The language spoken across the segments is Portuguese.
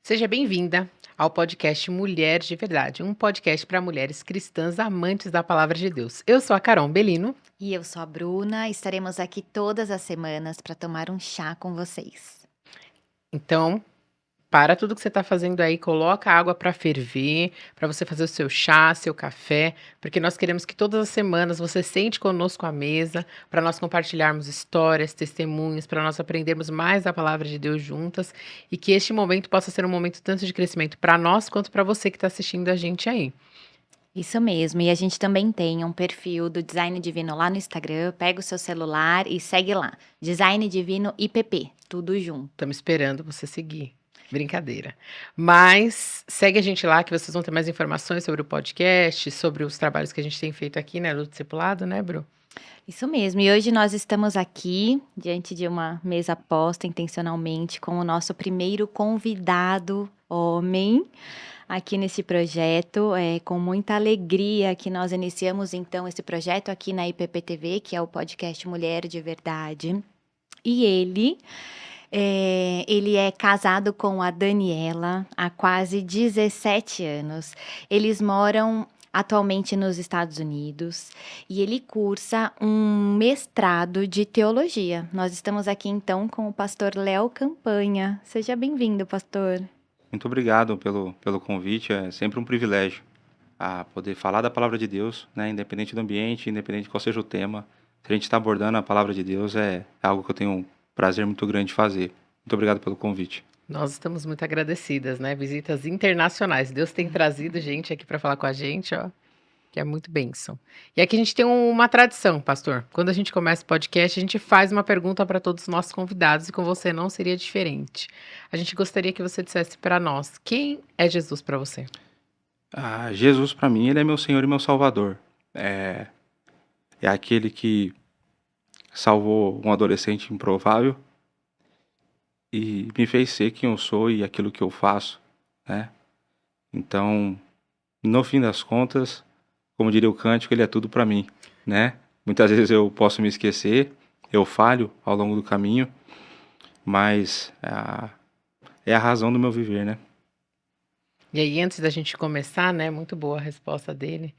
Seja bem-vinda ao podcast Mulheres de Verdade, um podcast para mulheres cristãs amantes da palavra de Deus. Eu sou a Carol Belino. E eu sou a Bruna, estaremos aqui todas as semanas para tomar um chá com vocês. Então, para tudo que você está fazendo aí, coloca a água para ferver, para você fazer o seu chá, seu café, porque nós queremos que todas as semanas você sente conosco à mesa, para nós compartilharmos histórias, testemunhos, para nós aprendermos mais da palavra de Deus juntas e que este momento possa ser um momento tanto de crescimento para nós quanto para você que está assistindo a gente aí. Isso mesmo, e a gente também tem um perfil do Design Divino lá no Instagram, pega o seu celular e segue lá, Design Divino IPP, tudo junto. Estamos esperando você seguir. Brincadeira. Mas segue a gente lá que vocês vão ter mais informações sobre o podcast, sobre os trabalhos que a gente tem feito aqui, né, do discipulado, né, Bru? Isso mesmo, e hoje nós estamos aqui, diante de uma mesa posta intencionalmente, com o nosso primeiro convidado homem, aqui nesse projeto, com muita alegria que nós iniciamos então esse projeto aqui na IPPTV, que é o podcast Mulher de Verdade. E ele é casado com a Daniela há quase 17 anos. Eles moram atualmente nos Estados Unidos e ele cursa um mestrado de teologia. Nós estamos aqui então com o pastor Léo Campanha. Seja bem-vindo, pastor. Muito obrigado pelo convite, é sempre um privilégio poder falar da palavra de Deus, né, independente do ambiente, independente de qual seja o tema. Se a gente está abordando a palavra de Deus, é algo que eu tenho um prazer muito grande de fazer. Muito obrigado pelo convite. Nós estamos muito agradecidas, né? Visitas internacionais. Deus tem trazido gente aqui para falar com a gente, ó, que é muito bênção. E aqui a gente tem uma tradição, pastor. Quando a gente começa o podcast, a gente faz uma pergunta para todos os nossos convidados e com você não seria diferente. A gente gostaria que você dissesse para nós, quem é Jesus para você? Jesus, para mim, ele é meu Senhor e meu Salvador. É aquele que salvou um adolescente improvável e me fez ser quem eu sou e aquilo que eu faço, né? Então, no fim das contas, como diria o cântico, ele é tudo para mim, né? Muitas vezes eu posso me esquecer, eu falho ao longo do caminho, mas é a razão do meu viver, né? E aí, antes da gente começar, né, muito boa a resposta dele.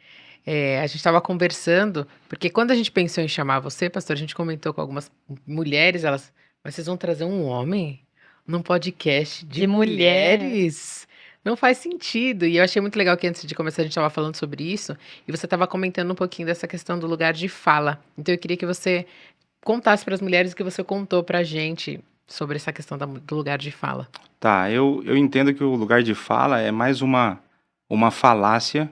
A gente estava conversando, porque quando a gente pensou em chamar você, pastor, a gente comentou com algumas mulheres, mas vocês vão trazer um homem num podcast de De mulher. mulheres? Não faz sentido. E eu achei muito legal que antes de começar a gente estava falando sobre isso, e você estava comentando um pouquinho dessa questão do lugar de fala. Então eu queria que você contasse para as mulheres o que você contou para a gente sobre essa questão do lugar de fala. Tá, eu entendo que o lugar de fala é mais uma falácia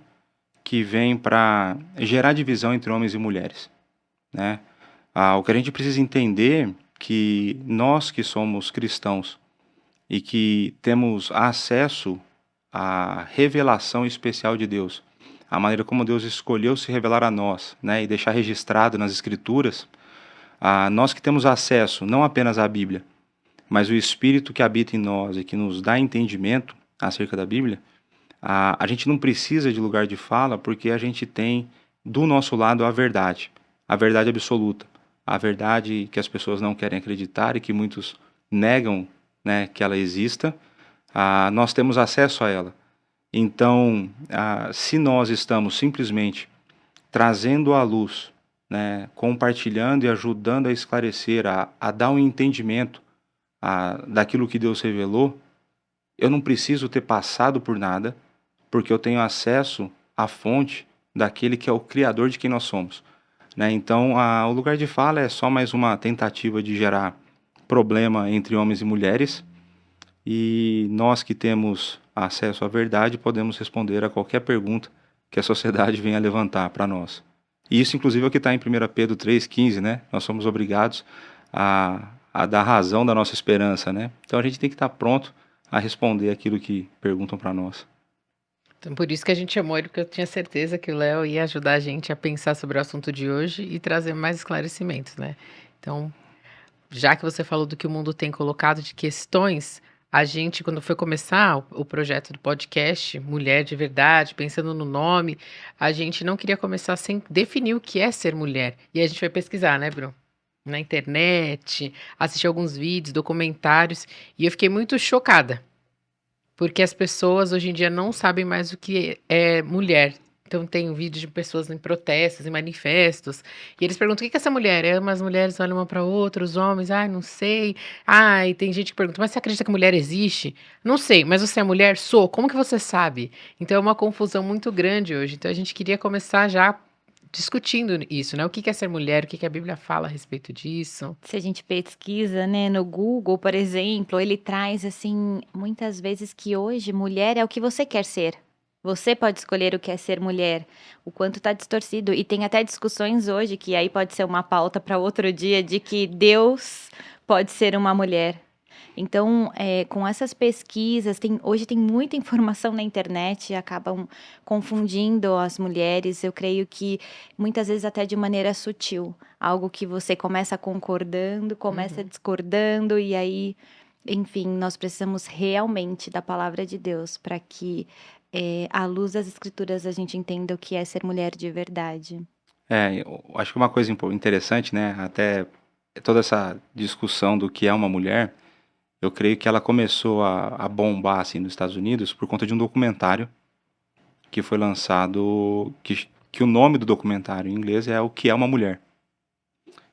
que vem para gerar divisão entre homens e mulheres, né? O que a gente precisa entender que nós que somos cristãos e que temos acesso à revelação especial de Deus, a maneira como Deus escolheu se revelar a nós, né, e deixar registrado nas Escrituras, nós que temos acesso não apenas à Bíblia, mas o Espírito que habita em nós e que nos dá entendimento acerca da Bíblia, a gente não precisa de lugar de fala porque a gente tem do nosso lado a verdade absoluta, a verdade que as pessoas não querem acreditar e que muitos negam, né, que ela exista. Nós temos acesso a ela. Então, se nós estamos simplesmente trazendo à luz, né, compartilhando e ajudando a esclarecer, a dar um entendimento daquilo que Deus revelou, eu não preciso ter passado por nada, porque eu tenho acesso à fonte daquele que é o Criador de quem nós somos, né? Então, o lugar de fala é só mais uma tentativa de gerar problema entre homens e mulheres, e nós que temos acesso à verdade podemos responder a qualquer pergunta que a sociedade venha levantar para nós. E isso, inclusive, é o que está em 1 Pedro 3,15, né? Nós somos obrigados a dar razão da nossa esperança, né? Então a gente tem que estar pronto a responder aquilo que perguntam para nós. Então, por isso que a gente chamou ele, porque eu tinha certeza que o Léo ia ajudar a gente a pensar sobre o assunto de hoje e trazer mais esclarecimentos, né? Então, já que você falou do que o mundo tem colocado de questões, a gente, quando foi começar o projeto do podcast Mulher de Verdade, pensando no nome, a gente não queria começar sem definir o que é ser mulher. E a gente foi pesquisar, né, Bruno? Na internet, assistir alguns vídeos, documentários, e eu fiquei muito chocada. porque as pessoas hoje em dia não sabem mais o que é mulher. Então tem vídeos de pessoas em protestos, em manifestos, e eles perguntam: "O que que é essa mulher?" É, as mulheres olham uma para outra, os homens: "Ai, não sei". Ai, tem gente que pergunta: "Mas você acredita que mulher existe?" "Não sei, mas você é mulher?" "Sou". "Como que você sabe?" Então é uma confusão muito grande hoje. Então a gente queria começar já discutindo isso, né, o que que é ser mulher, o que que a Bíblia fala a respeito disso. Se a gente pesquisa, né, no Google, por exemplo, ele traz, assim, muitas vezes que hoje mulher é o que você quer ser. Você pode escolher o que é ser mulher, o quanto está distorcido. E tem até discussões hoje, que aí pode ser uma pauta para outro dia, de que Deus pode ser uma mulher. Então, com essas pesquisas, hoje tem muita informação na internet e acabam confundindo as mulheres. Eu creio que muitas vezes até de maneira sutil. Algo que você começa concordando, começa Uhum. discordando, e aí, enfim, nós precisamos realmente da palavra de Deus para que, à luz das escrituras, a gente entenda o que é ser mulher de verdade. Eu acho que uma coisa interessante, né, até toda essa discussão do que é uma mulher, eu creio que ela começou a bombar, assim, nos Estados Unidos por conta de um documentário que foi lançado, que o nome do documentário em inglês é O que é uma Mulher.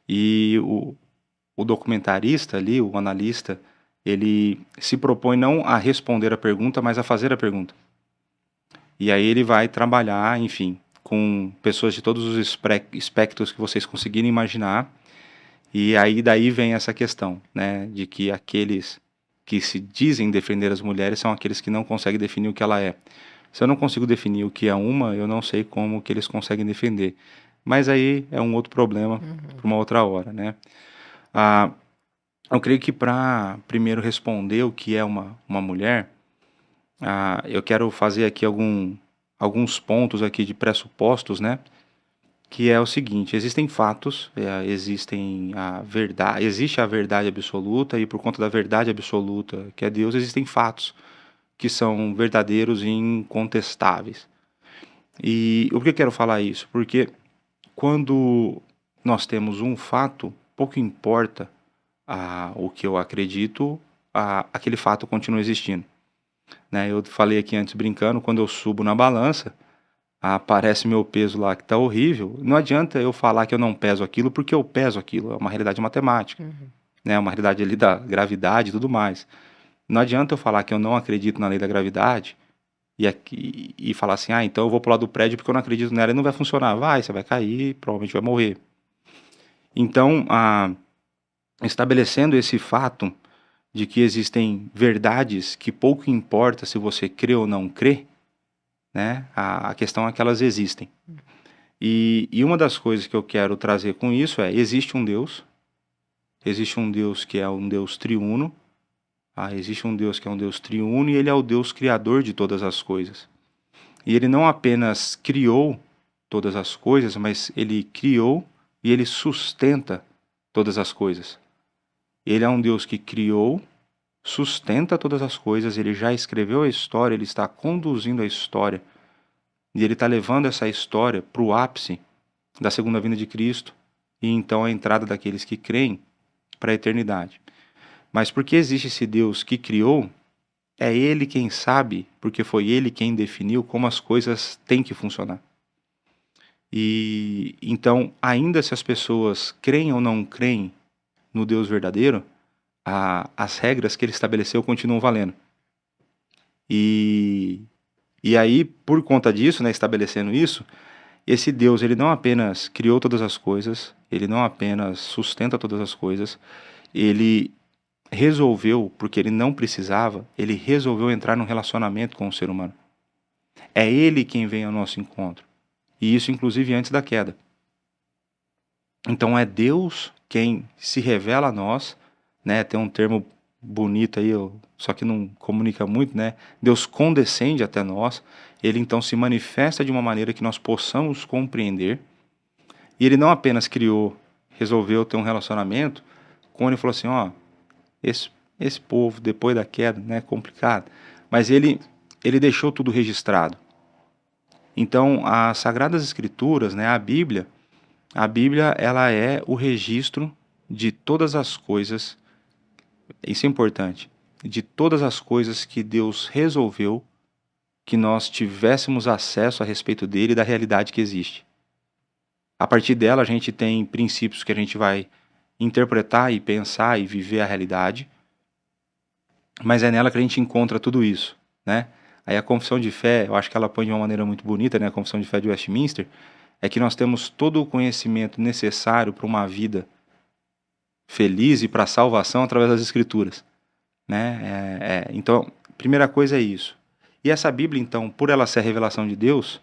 E o documentarista ali, o analista, ele se propõe não a responder a pergunta, mas a fazer a pergunta. E aí ele vai trabalhar, enfim, com pessoas de todos os espectros que vocês conseguirem imaginar. E aí daí vem essa questão, né, de que aqueles que se dizem defender as mulheres são aqueles que não conseguem definir o que ela é. Se eu não consigo definir o que é uma, eu não sei como que eles conseguem defender. Mas aí é um outro problema Uhum. para uma outra hora, né? Ah, eu creio que para primeiro responder o que é uma mulher, eu quero fazer aqui alguns pontos aqui de pressupostos, né? Que é o seguinte: existem fatos, existe a verdade absoluta, e por conta da verdade absoluta, que é Deus, existem fatos que são verdadeiros e incontestáveis. E por que eu quero falar isso? Porque quando nós temos um fato, pouco importa o que eu acredito, aquele fato continua existindo, né? Eu falei aqui antes brincando, quando eu subo na balança, aparece meu peso lá que está horrível. Não adianta eu falar que eu não peso aquilo, porque eu peso aquilo. É uma realidade matemática, Uhum. né? Uma realidade ali da gravidade e tudo mais. Não adianta eu falar que eu não acredito na lei da gravidade e falar assim: então eu vou pular do prédio porque eu não acredito nela, e não vai funcionar. Vai, você vai cair, provavelmente vai morrer. Então, estabelecendo esse fato de que existem verdades que pouco importa se você crê ou não crê, né? A questão é que elas existem. E uma das coisas que eu quero trazer com isso existe um Deus que é um Deus triuno, existe um Deus que é um Deus triuno, e ele é o Deus criador de todas as coisas. E ele não apenas criou todas as coisas, mas ele criou e ele sustenta todas as coisas. Ele é um Deus que criou, sustenta todas as coisas, ele já escreveu a história, ele está conduzindo a história, e ele está levando essa história para o ápice da segunda vinda de Cristo, e então a entrada daqueles que creem para a eternidade. Mas porque existe esse Deus que criou, é Ele quem sabe, porque foi Ele quem definiu como as coisas têm que funcionar. E então, ainda se as pessoas creem ou não creem no Deus verdadeiro, as regras que Ele estabeleceu continuam valendo. E, e aí, por conta disso, né, estabelecendo isso, esse Deus, ele não apenas criou todas as coisas, ele não apenas sustenta todas as coisas, ele resolveu, porque ele não precisava, ele resolveu entrar num relacionamento com o ser humano. É ele quem vem ao nosso encontro. E isso, inclusive, antes da queda. Então, é Deus quem se revela a nós, né? Tem um termo bonito aí, só que não comunica muito, né? Deus condescende até nós, ele então se manifesta de uma maneira que nós possamos compreender. E ele não apenas resolveu ter um relacionamento, como ele falou assim: esse povo, depois da queda, né, complicado. Mas ele deixou tudo registrado. Então, as Sagradas Escrituras, né, a Bíblia, ela é o registro de todas as coisas. Isso é importante. de todas as coisas que Deus resolveu que nós tivéssemos acesso a respeito dele e da realidade que existe. A partir dela, a gente tem princípios que a gente vai interpretar e pensar e viver a realidade, mas é nela que a gente encontra tudo isso, né? Aí a confissão de fé, eu acho que ela põe de uma maneira muito bonita, né? A confissão de fé de Westminster, é que nós temos todo o conhecimento necessário para uma vida feliz e para a salvação através das Escrituras, né? Então, primeira coisa é isso. E essa Bíblia, então, por ela ser a revelação de Deus,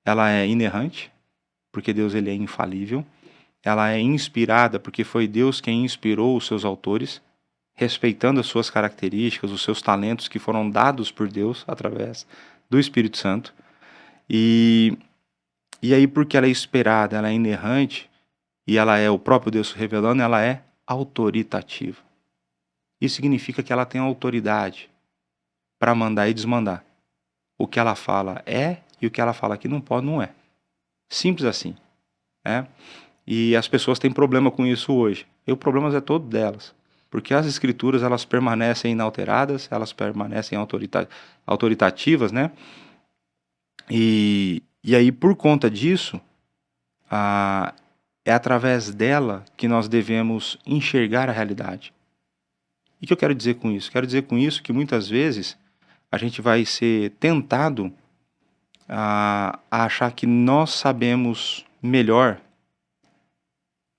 ela é inerrante, porque Deus ele é infalível. Ela é inspirada, porque foi Deus quem inspirou os seus autores, respeitando as suas características, os seus talentos que foram dados por Deus através do Espírito Santo. E aí, porque ela é inspirada, ela é inerrante, e ela é o próprio Deus revelando, ela é autoritativa. Isso significa que ela tem autoridade para mandar e desmandar. O que ela fala é, e o que ela fala que não pode, não é. Simples assim, né? E as pessoas têm problema com isso hoje. E o problema é todo delas. Porque as escrituras, elas permanecem inalteradas, elas permanecem autoritativas, né? E aí, por conta disso, é através dela que nós devemos enxergar a realidade. E o que eu quero dizer com isso? Quero dizer com isso que muitas vezes a gente vai ser tentado a achar que nós sabemos melhor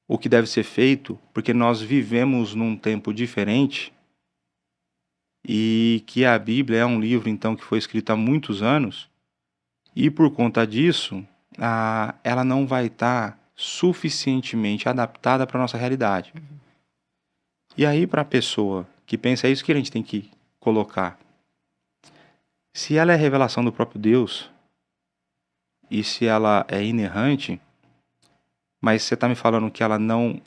o que deve ser feito, porque nós vivemos num tempo diferente e que a Bíblia é um livro, então, que foi escrito há muitos anos, e por conta disso, ela não vai estar suficientemente adaptada para a nossa realidade. E aí, para a pessoa que pensa, é isso que a gente tem que colocar. Se ela é revelação do próprio Deus, e se ela é inerrante, mas você está me falando que ela não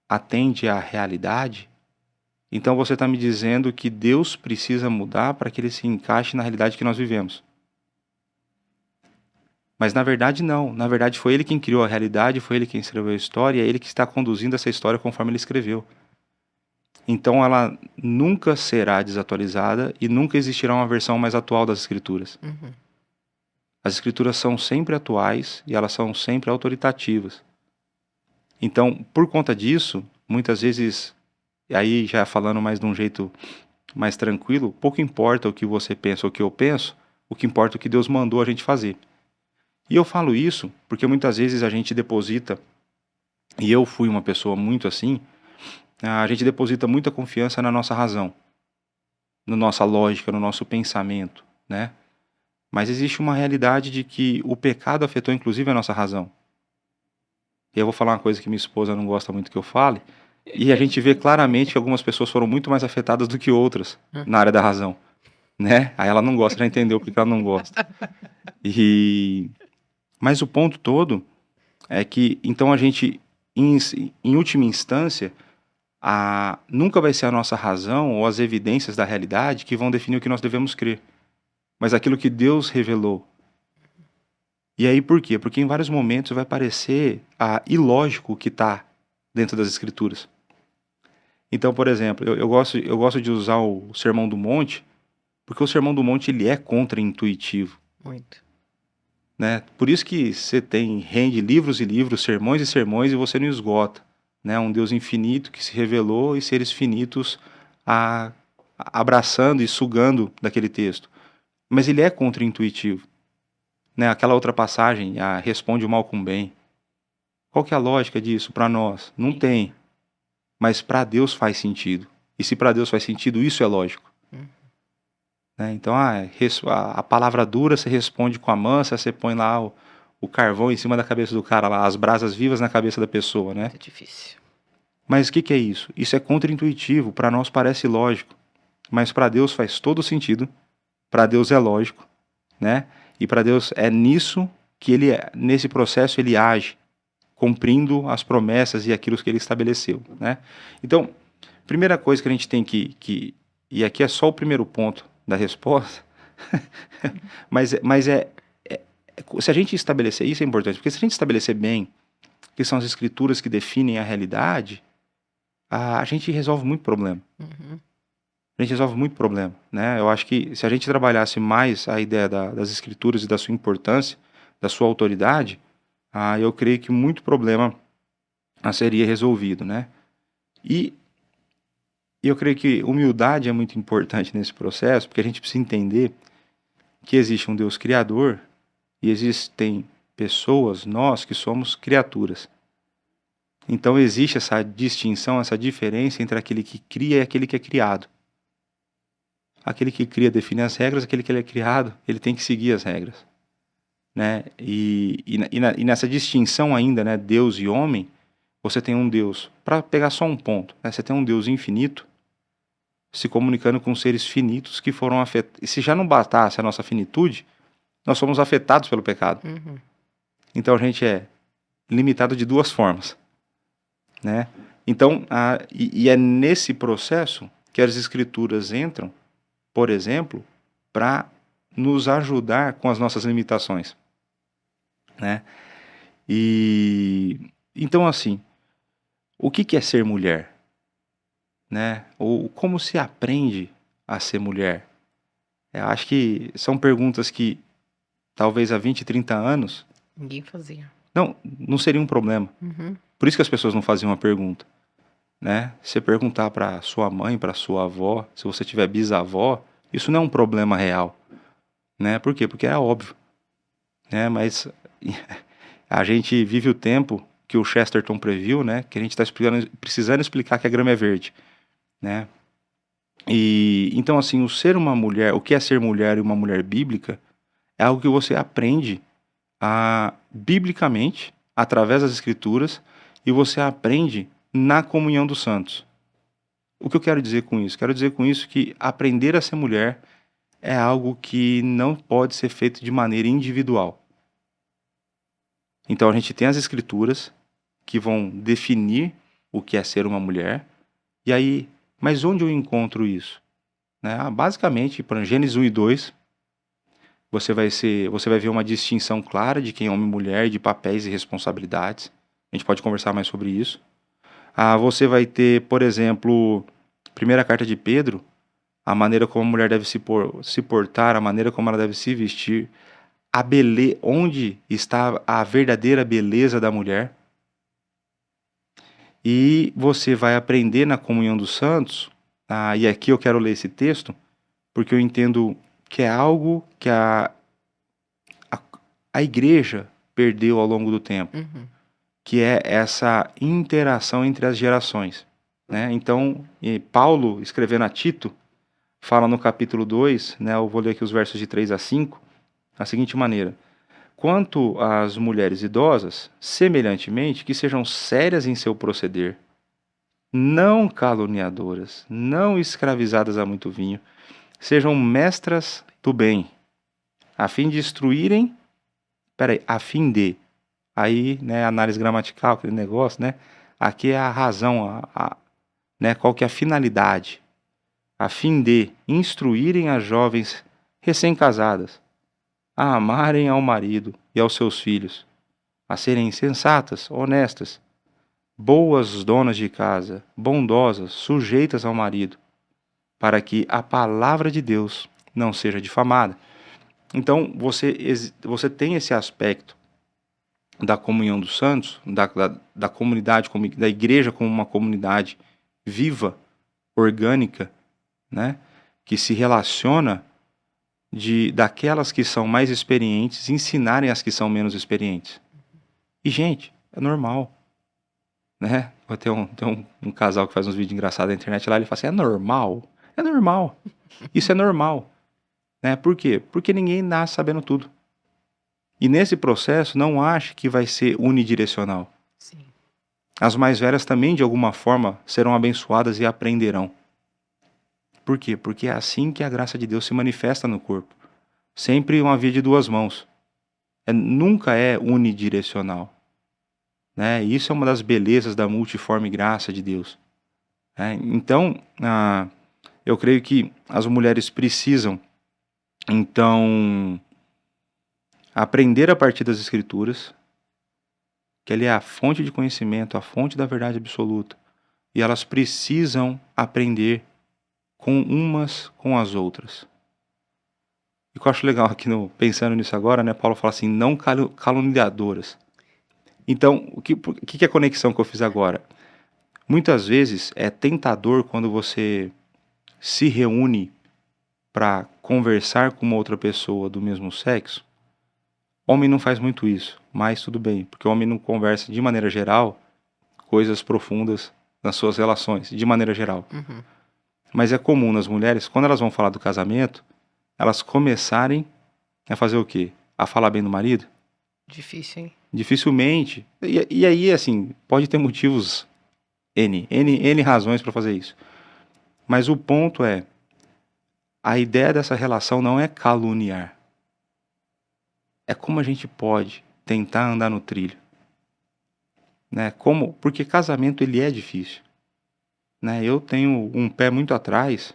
atende à realidade, então você está me dizendo que Deus precisa mudar para que ele se encaixe na realidade que nós vivemos. Mas na verdade não. Na verdade foi ele quem criou a realidade, foi ele quem escreveu a história, e é ele que está conduzindo essa história conforme ele escreveu. Então ela nunca será desatualizada e nunca existirá uma versão mais atual das Escrituras. Uhum. As Escrituras são sempre atuais e elas são sempre autoritativas. Então, por conta disso, muitas vezes, aí já falando mais de um jeito mais tranquilo, pouco importa o que você pensa ou o que eu penso, o que importa é o que Deus mandou a gente fazer. E eu falo isso porque muitas vezes a gente deposita, e eu fui uma pessoa muito assim, a gente deposita muita confiança na nossa razão, na nossa lógica, no nosso pensamento, né? Mas existe uma realidade de que o pecado afetou inclusive a nossa razão. E eu vou falar uma coisa que minha esposa não gosta muito que eu fale, e a gente vê claramente que algumas pessoas foram muito mais afetadas do que outras na área da razão, né? Aí ela não gosta, já entendeu porque ela não gosta. Mas o ponto todo é que, então a gente, em última instância, nunca vai ser a nossa razão ou as evidências da realidade que vão definir o que nós devemos crer, mas aquilo que Deus revelou. E aí por quê? Porque em vários momentos vai parecer ilógico o que está dentro das Escrituras. Então, por exemplo, eu gosto de usar o Sermão do Monte, porque o Sermão do Monte ele é contra-intuitivo. Muito. Né? Por isso que você rende livros e livros, sermões e sermões, e você não esgota. Né? Um Deus infinito que se revelou e seres finitos abraçando e sugando daquele texto. Mas ele é contra-intuitivo. Né? Aquela outra passagem, responde o mal com o bem. Qual que é a lógica disso para nós? Não tem. Mas para Deus faz sentido. E se para Deus faz sentido, isso é lógico. Né? Então, a palavra dura você responde com a mansa, você põe lá o carvão em cima da cabeça do cara, lá, as brasas vivas na cabeça da pessoa. Né? É difícil. Mas o que é isso? Isso é contra-intuitivo, para nós parece lógico. Mas para Deus faz todo sentido. Para Deus é lógico. Né? E para Deus é nisso que nesse processo ele age, cumprindo as promessas e aquilo que ele estabeleceu, né? Então, primeira coisa que a gente tem e aqui é só o primeiro ponto da resposta, mas se a gente estabelecer, isso é importante, porque se a gente estabelecer bem que são as escrituras que definem a realidade, a gente resolve muito problema. Uhum. a gente resolve muito problema, né? Eu acho que se a gente trabalhasse mais a ideia das escrituras e da sua importância, da sua autoridade, eu creio que muito problema seria resolvido, né? E eu creio que humildade é muito importante nesse processo, porque a gente precisa entender que existe um Deus criador e existem pessoas, nós que somos criaturas. Então existe essa distinção, essa diferença entre aquele que cria e aquele que é criado. Aquele que cria define as regras, aquele que ele é criado, ele tem que seguir as regras, né? E nessa distinção ainda, né, Deus e homem, você tem um Deus, para pegar só um ponto, né, você tem um Deus infinito se comunicando com seres finitos que foram afetados. E se já não bastasse a nossa finitude, nós somos afetados pelo pecado. Uhum. Então a gente é limitado de duas formas, né? Então, é nesse processo que as escrituras entram, por exemplo, para nos ajudar com as nossas limitações, né? E então, assim, o que é ser mulher, né? Ou como se aprende a ser mulher? Eu acho que são perguntas que talvez há 20, 30 anos Ninguém fazia. não seria um problema. Uhum. Por isso que as pessoas não faziam uma pergunta, né? Você perguntar para sua mãe, para sua avó, se você tiver bisavó, isso não é um problema real, né? Por quê? Porque é óbvio, né? Mas a gente vive o tempo que o Chesterton previu, né? Que a gente está precisando explicar que a grama é verde, né? E então, assim, o ser uma mulher, o que é ser mulher e uma mulher bíblica, é algo que você aprende biblicamente, através das escrituras, e você aprende na comunhão dos santos. O que eu quero dizer com isso? Quero dizer com isso que aprender a ser mulher é algo que não pode ser feito de maneira individual. Então a gente tem as escrituras que vão definir o que é ser uma mulher, e aí, mas onde eu encontro isso? Né? Basicamente, para Gênesis 1 e 2, você vai ver uma distinção clara de quem é homem e mulher, de papéis e responsabilidades. A gente pode conversar mais sobre isso. Você vai ter, por exemplo, primeira carta de Pedro, a maneira como a mulher deve se portar, a maneira como ela deve se vestir, onde está a verdadeira beleza da mulher. E você vai aprender na comunhão dos santos, e aqui eu quero ler esse texto, porque eu entendo que é algo que a igreja perdeu ao longo do tempo, que é essa interação entre as gerações, né? Então, Paulo, escrevendo a Tito, fala no capítulo 2, né, eu vou ler aqui os versos de 3 a 5, da seguinte maneira: quanto às mulheres idosas, semelhantemente, que sejam sérias em seu proceder, não caluniadoras, não escravizadas a muito vinho, sejam mestras do bem, a fim de instruírem, a fim de, aí, né, análise gramatical, aquele negócio, né, aqui é a razão, né, qual que é a finalidade, a fim de instruírem as jovens recém-casadas a amarem ao marido e aos seus filhos, a serem sensatas, honestas, boas donas de casa, bondosas, sujeitas ao marido, para que a palavra de Deus não seja difamada. Então, você tem esse aspecto da comunhão dos santos, da comunidade, da igreja como uma comunidade viva, orgânica, né, que se relaciona daquelas que são mais experientes ensinarem as que são menos experientes. E, gente, é normal, né? Tem um casal que faz uns vídeos engraçados na internet lá, ele fala assim, é normal? É normal. Isso é normal. Né? Por quê? Porque ninguém nasce sabendo tudo. E nesse processo, não ache que vai ser unidirecional. Sim. As mais velhas também, de alguma forma, serão abençoadas e aprenderão. Por quê? Porque é assim que a graça de Deus se manifesta no corpo. Sempre uma via de duas mãos. Nunca é unidirecional. Né? Isso é uma das belezas da multiforme graça de Deus. Então, eu creio que as mulheres precisam, então, aprender a partir das Escrituras, que ele é a fonte de conhecimento, a fonte da verdade absoluta. E elas precisam aprender com umas com as outras. E o que eu acho legal aqui, pensando nisso agora, né? Paulo fala assim, não caluniadoras. Então, o que é a conexão que eu fiz agora? Muitas vezes é tentador quando você se reúne para conversar com uma outra pessoa do mesmo sexo. Homem não faz muito isso, mas tudo bem, porque o homem não conversa de maneira geral coisas profundas nas suas relações, de maneira geral. Uhum. Mas é comum nas mulheres, quando elas vão falar do casamento, elas começarem a fazer o quê? A falar bem do marido? Difícil, hein? Dificilmente. E aí, assim, pode ter motivos N razões para fazer isso. Mas o ponto é, a ideia dessa relação não é caluniar. É como a gente pode tentar andar no trilho. Né? Porque casamento ele é difícil. Né? Eu tenho um pé muito atrás,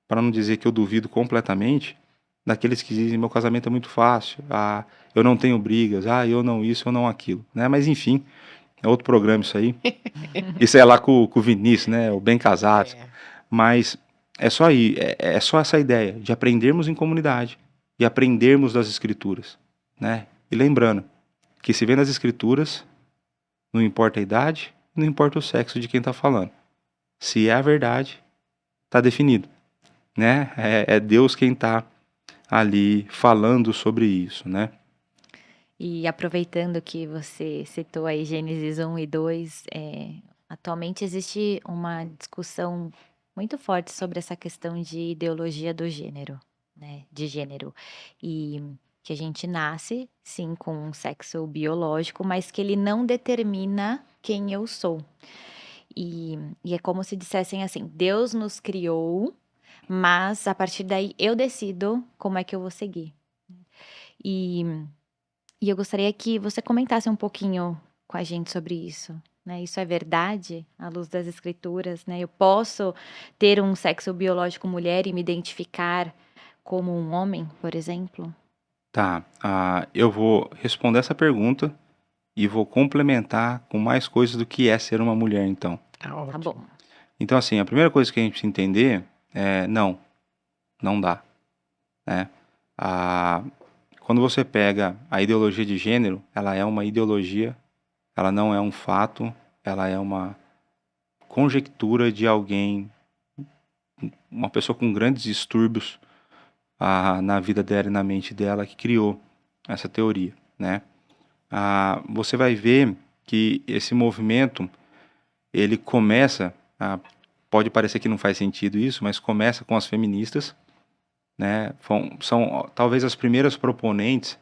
para não dizer que eu duvido completamente, daqueles que dizem meu casamento é muito fácil, eu não tenho brigas, eu não isso, eu não aquilo. Né? Mas enfim, é outro programa isso aí. Isso é lá com o Vinícius, né? O Bem Casados. É. Mas é só aí, é só essa ideia de aprendermos em comunidade e aprendermos das escrituras, né? E lembrando que se vê nas escrituras, não importa a idade, não importa o sexo de quem está falando. Se é a verdade, está definido, né? É Deus quem está ali falando sobre isso, né? E aproveitando que você citou aí Gênesis 1 e 2, atualmente existe uma discussão muito forte sobre essa questão de ideologia do gênero, né? De gênero. E que a gente nasce, sim, com um sexo biológico, mas que ele não determina quem eu sou. E é como se dissessem assim: Deus nos criou, mas a partir daí eu decido como é que eu vou seguir. E e eu gostaria que você comentasse um pouquinho com a gente sobre isso, né? Isso é verdade à luz das escrituras, né? Eu posso ter um sexo biológico mulher e me identificar como um homem, por exemplo? Tá, eu vou responder essa pergunta e vou complementar com mais coisas do que é ser uma mulher, então. Tá Tá ótimo. bom. Então, assim, a primeira coisa que a gente precisa entender é não dá, né? A, Quando você pega a ideologia de gênero, ela é uma ideologia, ela não é um fato, ela é uma conjectura de alguém, uma pessoa com grandes distúrbios na vida dela e na mente dela que criou essa teoria, né? Você vai ver que esse movimento, ele começa, pode parecer que não faz sentido isso, mas começa com as feministas, né? São talvez as primeiras proponentes,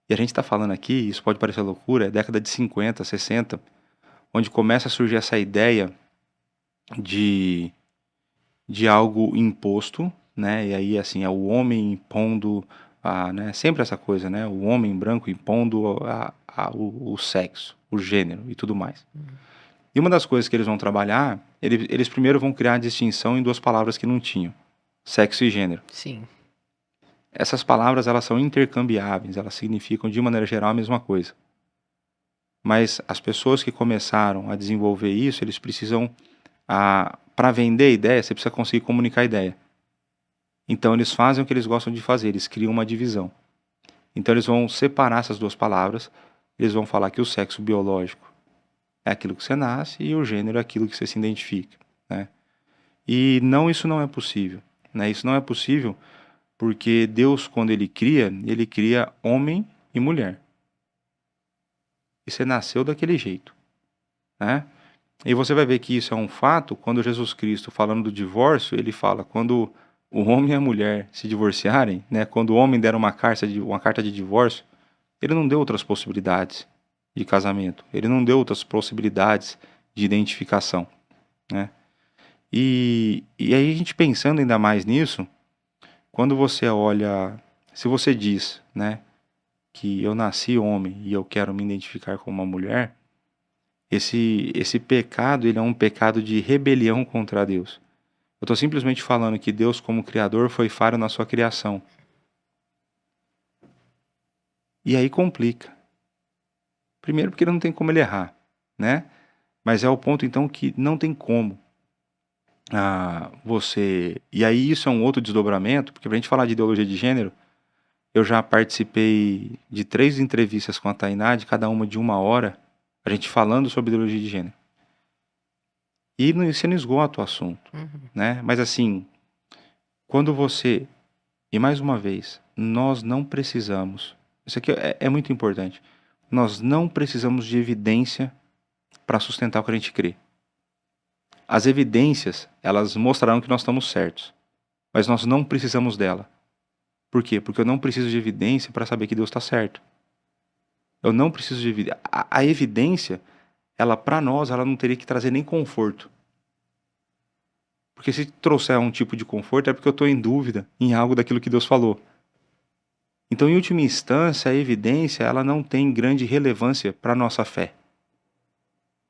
e a gente está falando aqui, isso pode parecer loucura, é década de 50, 60, onde começa a surgir essa ideia de, de algo imposto, né? E aí, assim, é o homem impondo, né? Sempre essa coisa, né? O homem branco impondo o sexo, o gênero e tudo mais. E uma das coisas que eles vão trabalhar, eles primeiro vão criar a distinção em duas palavras que não tinham, sexo e gênero. Sim. Essas palavras, elas são intercambiáveis, elas significam de maneira geral a mesma coisa. Mas as pessoas que começaram a desenvolver isso, eles precisam, para vender a ideia, você precisa conseguir comunicar a ideia. Então eles fazem o que eles gostam de fazer, eles criam uma divisão. Então eles vão separar essas duas palavras, eles vão falar que o sexo biológico é aquilo que você nasce e o gênero é aquilo que você se identifica, né? E não, isso não é possível, né? Isso não é possível porque Deus, quando ele cria homem e mulher. E você nasceu daquele jeito, né? E você vai ver que isso é um fato quando Jesus Cristo, falando do divórcio, ele fala quando o homem e a mulher se divorciarem, né? Quando o homem der uma carta de divórcio, ele não deu outras possibilidades de casamento, ele não deu outras possibilidades de identificação, né? E aí a gente pensando ainda mais nisso, quando você olha, se você diz, né, que eu nasci homem e eu quero me identificar como uma mulher, esse pecado, ele é um pecado de rebelião contra Deus. Eu estou simplesmente falando que Deus, como Criador, foi falho na sua criação. E aí complica. Primeiro porque não tem como ele errar, né? Mas é o ponto, então, que não tem como. você... E aí isso é um outro desdobramento, porque pra gente falar de ideologia de gênero, eu já participei de 3 entrevistas com a Tainá, de cada uma de 1 hora, a gente falando sobre ideologia de gênero. E você não esgota o assunto, Uhum. né? Mas assim, quando você... E mais uma vez, nós não precisamos... Isso aqui é muito importante. Nós não precisamos de evidência para sustentar o que a gente crê. As evidências, elas mostrarão que nós estamos certos, mas nós não precisamos dela. Por quê? Porque eu não preciso de evidência para saber que Deus está certo. Eu não preciso de evidência. A evidência, ela para nós, ela não teria que trazer nem conforto. Porque se trouxer um tipo de conforto é porque eu estou em dúvida em algo daquilo que Deus falou. Então, em última instância, a evidência, ela não tem grande relevância para a nossa fé.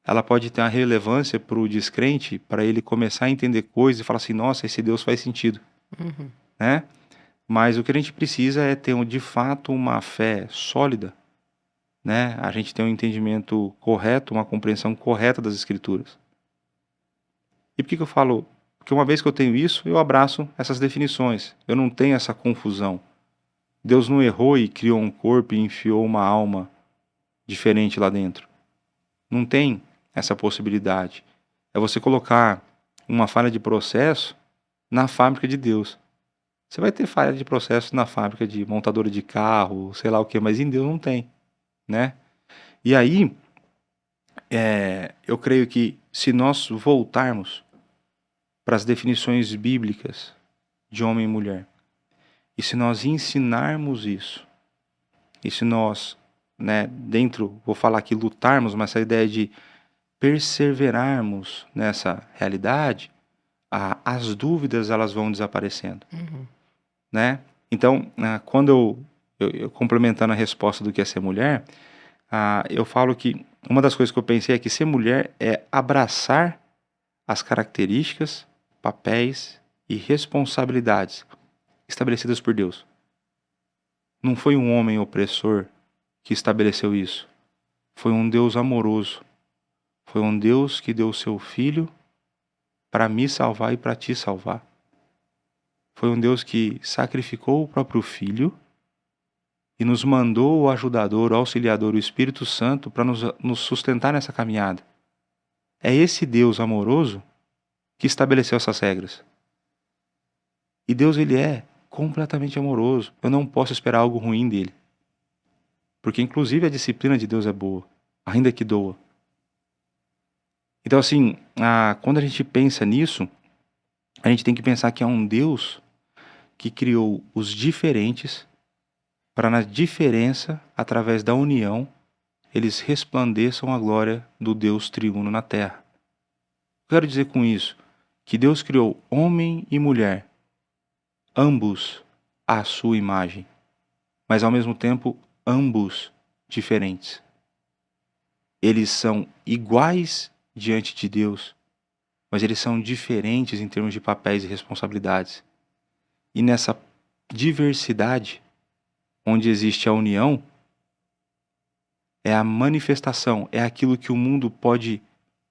Ela pode ter uma relevância para o descrente, para ele começar a entender coisas e falar assim, nossa, esse Deus faz sentido, Uhum. né? Mas o que a gente precisa é ter, de fato, uma fé sólida, né? A gente tem um entendimento correto, uma compreensão correta das Escrituras. E por que eu falo? Porque uma vez que eu tenho isso, eu abraço essas definições. Eu não tenho essa confusão. Deus não errou e criou um corpo e enfiou uma alma diferente lá dentro. Não tem essa possibilidade. É você colocar uma falha de processo na fábrica de Deus. Você vai ter falha de processo na fábrica de montadora de carro, sei lá o que, mas em Deus não tem, né? E aí, eu creio que se nós voltarmos para as definições bíblicas de homem e mulher, e se nós ensinarmos isso, e se nós, né, dentro, vou falar aqui lutarmos, mas essa ideia de perseverarmos nessa realidade, as dúvidas elas vão desaparecendo, Uhum. né? Então, quando eu complementando a resposta do que é ser mulher, eu falo que uma das coisas que eu pensei é que ser mulher é abraçar as características, papéis e responsabilidades estabelecidas por Deus. Não foi um homem opressor que estabeleceu isso. Foi um Deus amoroso. Foi um Deus que deu o seu filho para me salvar e para te salvar. Foi um Deus que sacrificou o próprio filho e nos mandou o ajudador, o auxiliador, o Espírito Santo para nos sustentar nessa caminhada. É esse Deus amoroso que estabeleceu essas regras. E Deus, ele é completamente amoroso. Eu não posso esperar algo ruim dele. Porque inclusive a disciplina de Deus é boa, ainda que doa. Então assim, quando a gente pensa nisso, a gente tem que pensar que é um Deus que criou os diferentes para na diferença, através da união, eles resplandeçam a glória do Deus triuno na terra. Quero dizer com isso que Deus criou homem e mulher, ambos à sua imagem, mas ao mesmo tempo ambos diferentes. Eles são iguais diante de Deus, mas eles são diferentes em termos de papéis e responsabilidades. E nessa diversidade, onde existe a união, é a manifestação, é aquilo que o mundo pode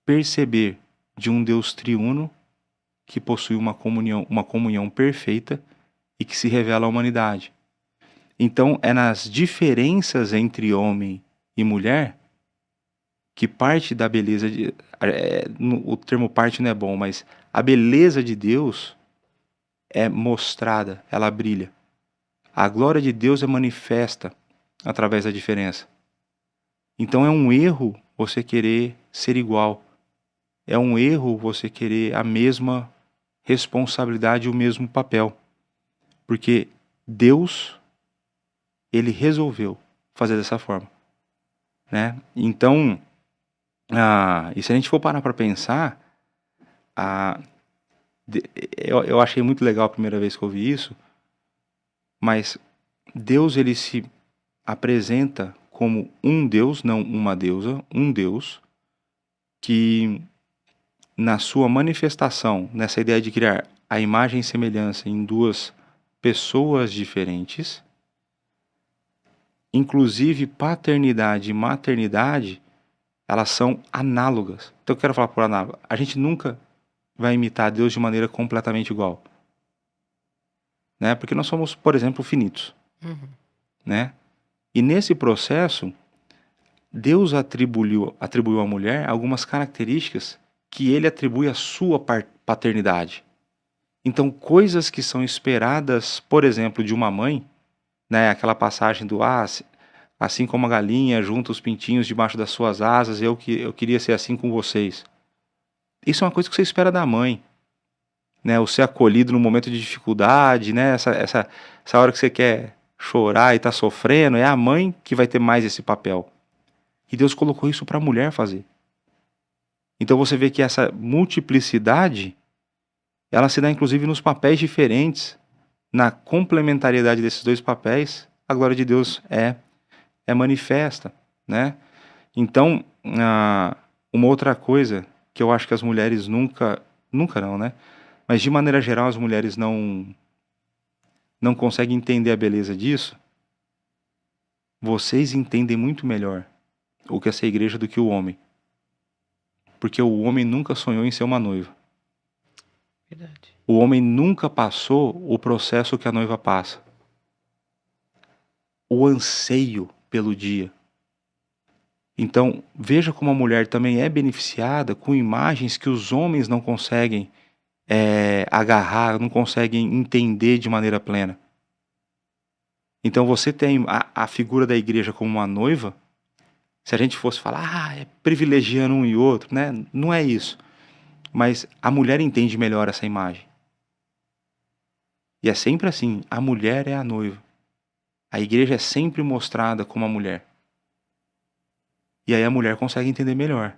perceber de um Deus triuno que possui uma comunhão perfeita e que se revela à humanidade. Então, é nas diferenças entre homem e mulher que parte da beleza de... o termo parte não é bom, mas a beleza de Deus é mostrada, ela brilha. A glória de Deus é manifesta através da diferença. Então é um erro você querer ser igual. É um erro você querer a mesma responsabilidade e o mesmo papel. Porque Deus, ele resolveu fazer dessa forma, né? Então, e se a gente for parar para pensar, eu achei muito legal a primeira vez que eu ouvi isso, mas Deus, ele se apresenta como um Deus, não uma deusa, um Deus que na sua manifestação, nessa ideia de criar a imagem e semelhança em duas pessoas diferentes, inclusive paternidade e maternidade, elas são análogas. Então eu quero falar por análogo. A gente nunca vai imitar Deus de maneira completamente igual, né? Porque nós somos, por exemplo, finitos, Uhum. né? E nesse processo, Deus atribuiu à mulher algumas características que ele atribui à sua paternidade. Então, coisas que são esperadas, por exemplo, de uma mãe, né? Aquela passagem do assim como a galinha junta os pintinhos debaixo das suas asas, eu queria ser assim com vocês. Isso é uma coisa que você espera da mãe, né? O ser acolhido no momento de dificuldade, né? Essa hora que você quer chorar e tá sofrendo, é a mãe que vai ter mais esse papel. E Deus colocou isso para a mulher fazer. Então você vê que essa multiplicidade, ela se dá inclusive nos papéis diferentes, na complementariedade desses dois papéis, a glória de Deus é manifesta, né? Então, uma outra coisa que eu acho que as mulheres nunca não, né? Mas de maneira geral as mulheres não conseguem entender a beleza disso. Vocês entendem muito melhor o que é essa igreja do que o homem. Porque o homem nunca sonhou em ser uma noiva. Verdade. O homem nunca passou o processo que a noiva passa. O anseio pelo dia. Então, veja como a mulher também é beneficiada com imagens que os homens não conseguem agarrar, não conseguem entender de maneira plena. Então, você tem a figura da igreja como uma noiva. Se a gente fosse falar, é privilegiando um e outro, né? Não é isso. Mas a mulher entende melhor essa imagem. E é sempre assim, a mulher é a noiva. A igreja é sempre mostrada como a mulher. E aí a mulher consegue entender melhor.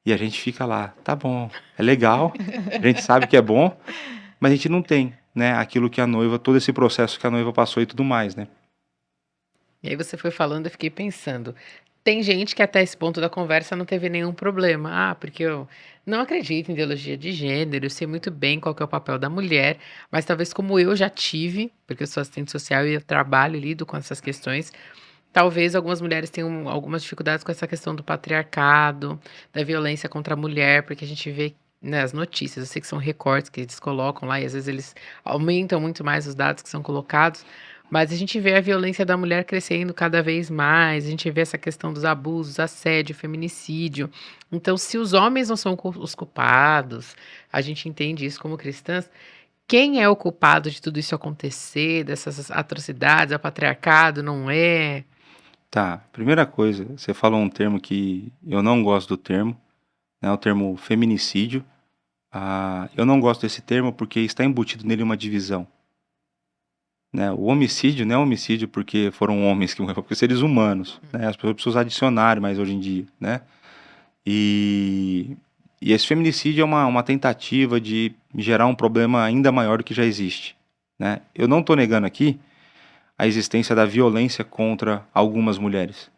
E a gente fica lá, tá bom, é legal, a gente sabe que é bom, mas a gente não tem, né, aquilo que a noiva, todo esse processo que a noiva passou e tudo mais, né? E aí você foi falando, eu fiquei pensando. Tem gente que até esse ponto da conversa não teve nenhum problema. Ah, porque eu não acredito em ideologia de gênero, eu sei muito bem qual que é o papel da mulher, mas talvez como eu já tive, porque eu sou assistente social e eu trabalho e lido com essas questões, talvez algumas mulheres tenham algumas dificuldades com essa questão do patriarcado, da violência contra a mulher, porque a gente vê nas notícias, eu sei que são recortes que eles colocam lá e às vezes eles aumentam muito mais os dados que são colocados, mas a gente vê a violência da mulher crescendo cada vez mais, a gente vê essa questão dos abusos, assédio, feminicídio. Então, se os homens não são os culpados, a gente entende isso como cristãs, quem é o culpado de tudo isso acontecer, dessas atrocidades, o patriarcado, não é? Tá, primeira coisa, você falou um termo que eu não gosto do termo, né, o termo feminicídio. Eu não gosto desse termo porque está embutido nele uma divisão. Né? O homicídio não é homicídio porque foram homens que morreram, porque seres humanos. Né? As pessoas precisam usar dicionário mais hoje em dia. Né? E esse feminicídio é uma tentativa de gerar um problema ainda maior do que já existe. Né? Eu não estou negando aqui a existência da violência contra algumas mulheres.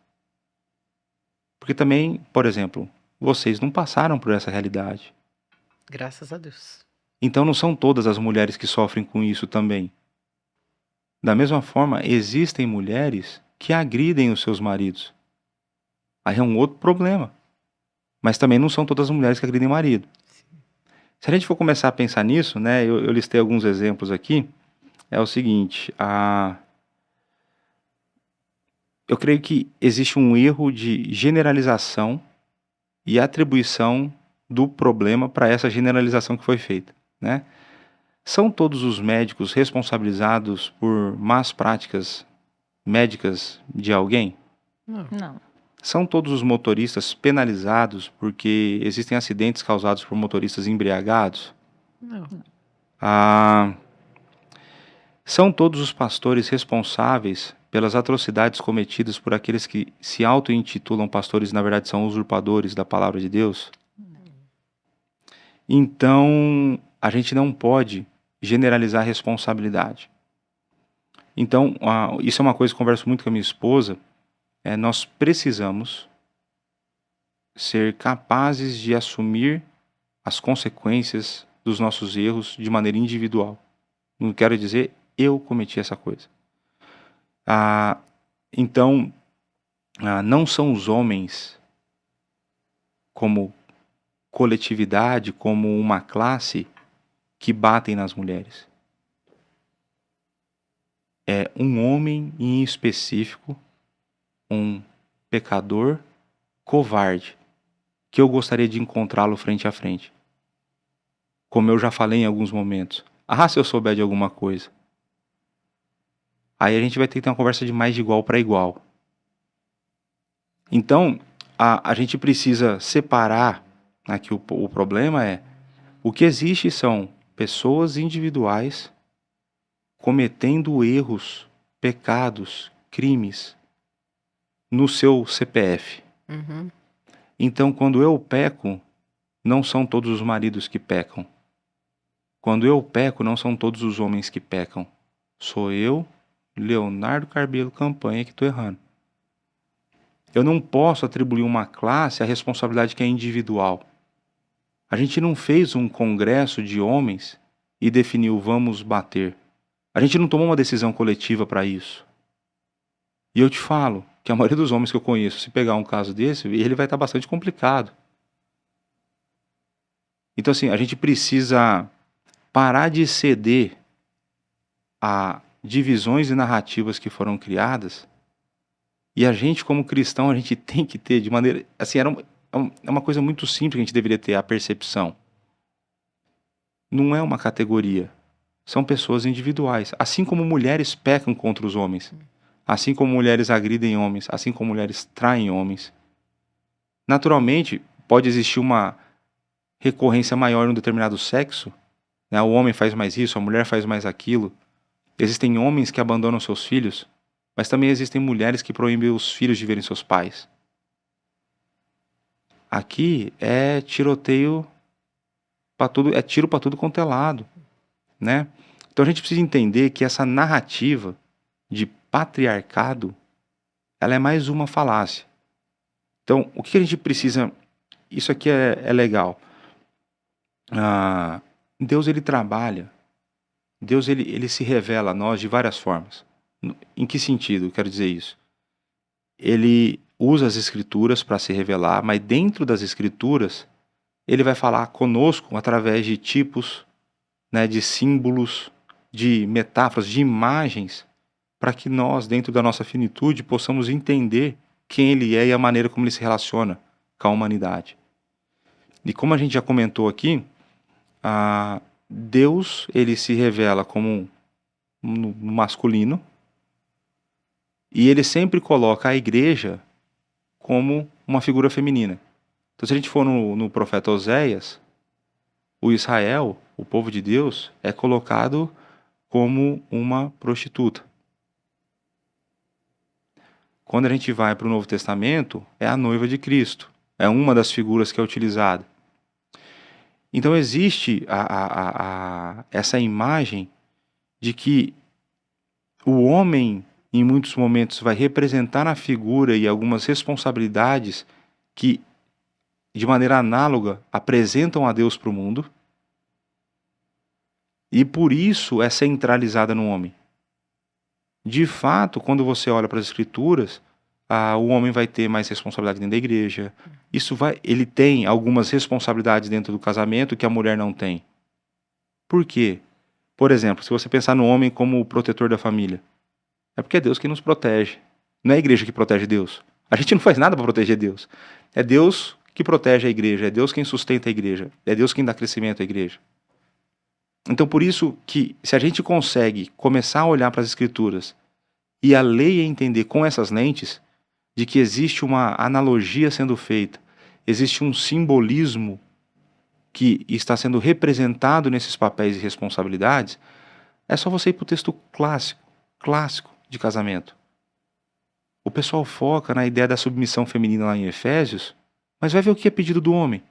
Porque também, por exemplo, vocês não passaram por essa realidade. Graças a Deus. Então não são todas as mulheres que sofrem com isso também. Da mesma forma, existem mulheres que agridem os seus maridos. Aí é um outro problema. Mas também não são todas as mulheres que agridem o marido. Se a gente for começar a pensar nisso, né, eu listei alguns exemplos aqui, é o seguinte, eu creio que existe um erro de generalização e atribuição do problema para essa generalização que foi feita, né? São todos os médicos responsabilizados por más práticas médicas de alguém? Não. Não. São todos os motoristas penalizados porque existem acidentes causados por motoristas embriagados? Não. São todos os pastores responsáveis pelas atrocidades cometidas por aqueles que se auto-intitulam pastores e na verdade são usurpadores da palavra de Deus? Então, a gente não pode generalizar a responsabilidade. Então, isso é uma coisa que eu converso muito com a minha esposa, nós precisamos ser capazes de assumir as consequências dos nossos erros de maneira individual. Não quero dizer eu cometi essa coisa. Então, não são os homens como coletividade, como uma classe que batem nas mulheres. É um homem em específico, um pecador covarde, que eu gostaria de encontrá-lo frente a frente. Como eu já falei em alguns momentos. Se eu souber de alguma coisa. Aí a gente vai ter que ter uma conversa de mais de igual para igual. Então, a gente precisa separar, aqui o problema é, o que existe são pessoas individuais cometendo erros, pecados, crimes no seu CPF. Uhum. Então, quando eu peco, não são todos os maridos que pecam. Quando eu peco, não são todos os homens que pecam. Sou eu, Leonardo Carbelo Campanha, que estou errando. Eu não posso atribuir uma classe a responsabilidade que é individual. A gente não fez um congresso de homens e definiu vamos bater. A gente não tomou uma decisão coletiva para isso. E eu te falo que a maioria dos homens que eu conheço, se pegar um caso desse, ele vai estar bastante complicado. Então assim, a gente precisa parar de ceder a divisões e narrativas que foram criadas. E a gente, como cristão, a gente tem que ter de maneira... Assim, é uma coisa muito simples que a gente deveria ter, a percepção. Não é uma categoria. São pessoas individuais. Assim como mulheres pecam contra os homens. Assim como mulheres agridem homens. Assim como mulheres traem homens. Naturalmente, pode existir uma recorrência maior em um determinado sexo. Né? O homem faz mais isso, a mulher faz mais aquilo. Existem homens que abandonam seus filhos. Mas também existem mulheres que proíbem os filhos de verem seus pais. Aqui é tiroteio para tudo, é tiro para tudo quanto é lado, né? Então a gente precisa entender que essa narrativa de patriarcado, ela é mais uma falácia. Então, o que a gente precisa... Isso aqui é legal. Deus, ele trabalha. Deus, ele se revela a nós de várias formas. Em que sentido eu quero dizer isso? Ele usa as escrituras para se revelar, mas dentro das escrituras, ele vai falar conosco através de tipos, né, de símbolos, de metáforas, de imagens, para que nós, dentro da nossa finitude, possamos entender quem ele é e a maneira como ele se relaciona com a humanidade. E como a gente já comentou aqui, Deus, ele se revela como no masculino, e ele sempre coloca a igreja como uma figura feminina. Então, se a gente for no profeta Oséias, o Israel, o povo de Deus, é colocado como uma prostituta. Quando a gente vai para o Novo Testamento, é a noiva de Cristo. É uma das figuras que é utilizada. Então, existe essa imagem de que o homem, em muitos momentos, vai representar na figura e algumas responsabilidades que, de maneira análoga, apresentam a Deus para o mundo. E por isso é centralizada no homem. De fato, quando você olha para as Escrituras, o homem vai ter mais responsabilidade dentro da igreja. Ele tem algumas responsabilidades dentro do casamento que a mulher não tem. Por quê? Por exemplo, se você pensar no homem como o protetor da família, é porque é Deus quem nos protege. Não é a igreja que protege Deus. A gente não faz nada para proteger Deus. É Deus que protege a igreja, é Deus quem sustenta a igreja, é Deus quem dá crescimento à igreja. Então, por isso que, se a gente consegue começar a olhar para as Escrituras e a ler e entender com essas lentes, de que existe uma analogia sendo feita, existe um simbolismo que está sendo representado nesses papéis e responsabilidades, é só você ir para o texto clássico de casamento. O pessoal foca na ideia da submissão feminina lá em Efésios, mas vai ver o que é pedido do homem.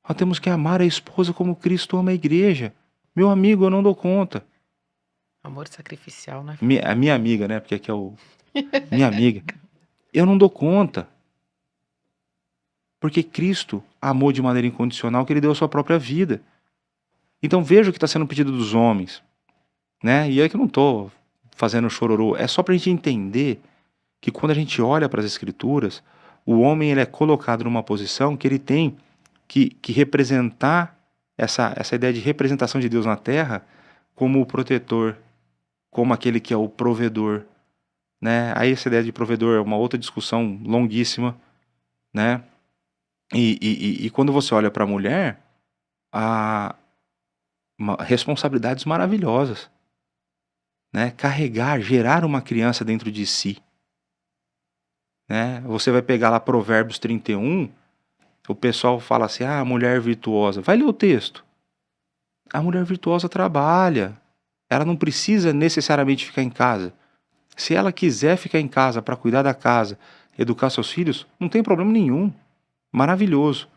Nós temos que amar a esposa como Cristo ama a igreja. Meu amigo, eu não dou conta. Amor sacrificial, né? Minha amiga, né? Porque aqui é minha amiga. Eu não dou conta. Porque Cristo amou de maneira incondicional, que ele deu a sua própria vida. Então veja o que está sendo pedido dos homens. Né? E é que eu não estou fazendo chororô. É só para a gente entender que quando a gente olha para as Escrituras, o homem ele é colocado numa posição que ele tem que representar essa ideia de representação de Deus na Terra como o protetor, como aquele que é o provedor, né? Aí essa ideia de provedor é uma outra discussão longuíssima, né? E quando você olha para a mulher, há responsabilidades maravilhosas, né? Carregar, gerar uma criança dentro de si, né? Você vai pegar lá Provérbios 31, o pessoal fala assim, a mulher virtuosa. Vai ler o texto. A mulher virtuosa trabalha. Ela não precisa necessariamente ficar em casa. Se ela quiser ficar em casa para cuidar da casa, educar seus filhos, não tem problema nenhum. Maravilhoso.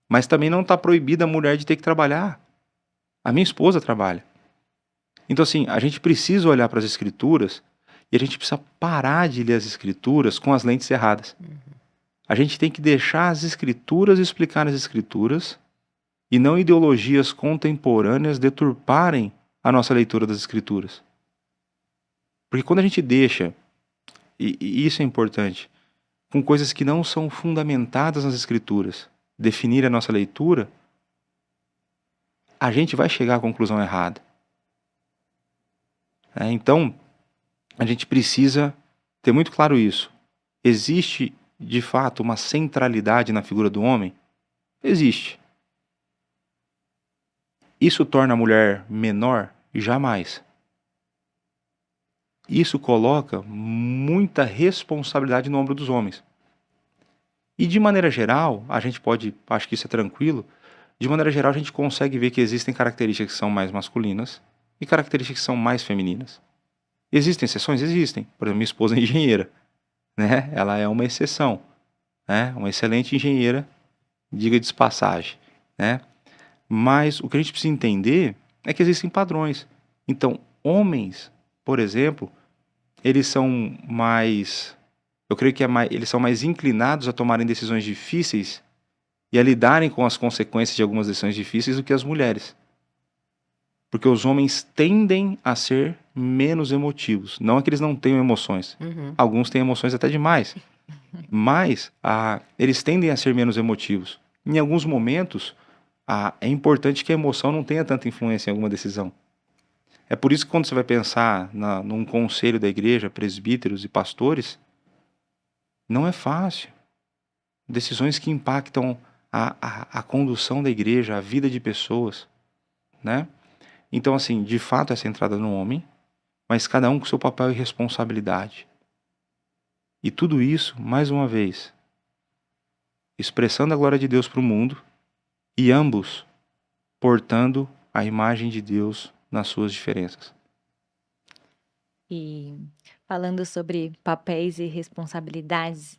Mas também não está proibida a mulher de ter que trabalhar. A minha esposa trabalha. Então, assim, a gente precisa olhar para as escrituras e a gente precisa parar de ler as escrituras com as lentes erradas. A gente tem que deixar as escrituras explicar as escrituras e não ideologias contemporâneas deturparem a nossa leitura das escrituras. Porque quando a gente deixa, e isso é importante, com coisas que não são fundamentadas nas escrituras, definir a nossa leitura, a gente vai chegar à conclusão errada. Então, a gente precisa ter muito claro isso. Existe, de fato, uma centralidade na figura do homem? Existe. Isso torna a mulher menor? Jamais. Isso coloca muita responsabilidade no ombro dos homens. E de maneira geral, a gente pode, acho que isso é tranquilo, de maneira geral a gente consegue ver que existem características que são mais masculinas e características que são mais femininas. Existem exceções? Existem. Por exemplo, minha esposa é engenheira, né? Ela é uma exceção, né? Uma excelente engenheira, diga-se de passagem, né? Mas o que a gente precisa entender é que existem padrões. Então, homens, por exemplo, eles são mais... Eu creio que eles são mais inclinados a tomarem decisões difíceis e a lidarem com as consequências de algumas decisões difíceis do que as mulheres. Porque os homens tendem a ser menos emotivos. Não é que eles não tenham emoções. Alguns têm emoções até demais. Mas eles tendem a ser menos emotivos. Em alguns momentos, é importante que a emoção não tenha tanta influência em alguma decisão. É por isso que quando você vai pensar num conselho da igreja, presbíteros e pastores, não é fácil. Decisões que impactam a condução da igreja, a vida de pessoas, né? Então, assim, de fato é centrada no homem, mas cada um com seu papel e responsabilidade. E tudo isso, mais uma vez, expressando a glória de Deus para o mundo e ambos portando a imagem de Deus nas suas diferenças. E falando sobre papéis e responsabilidades,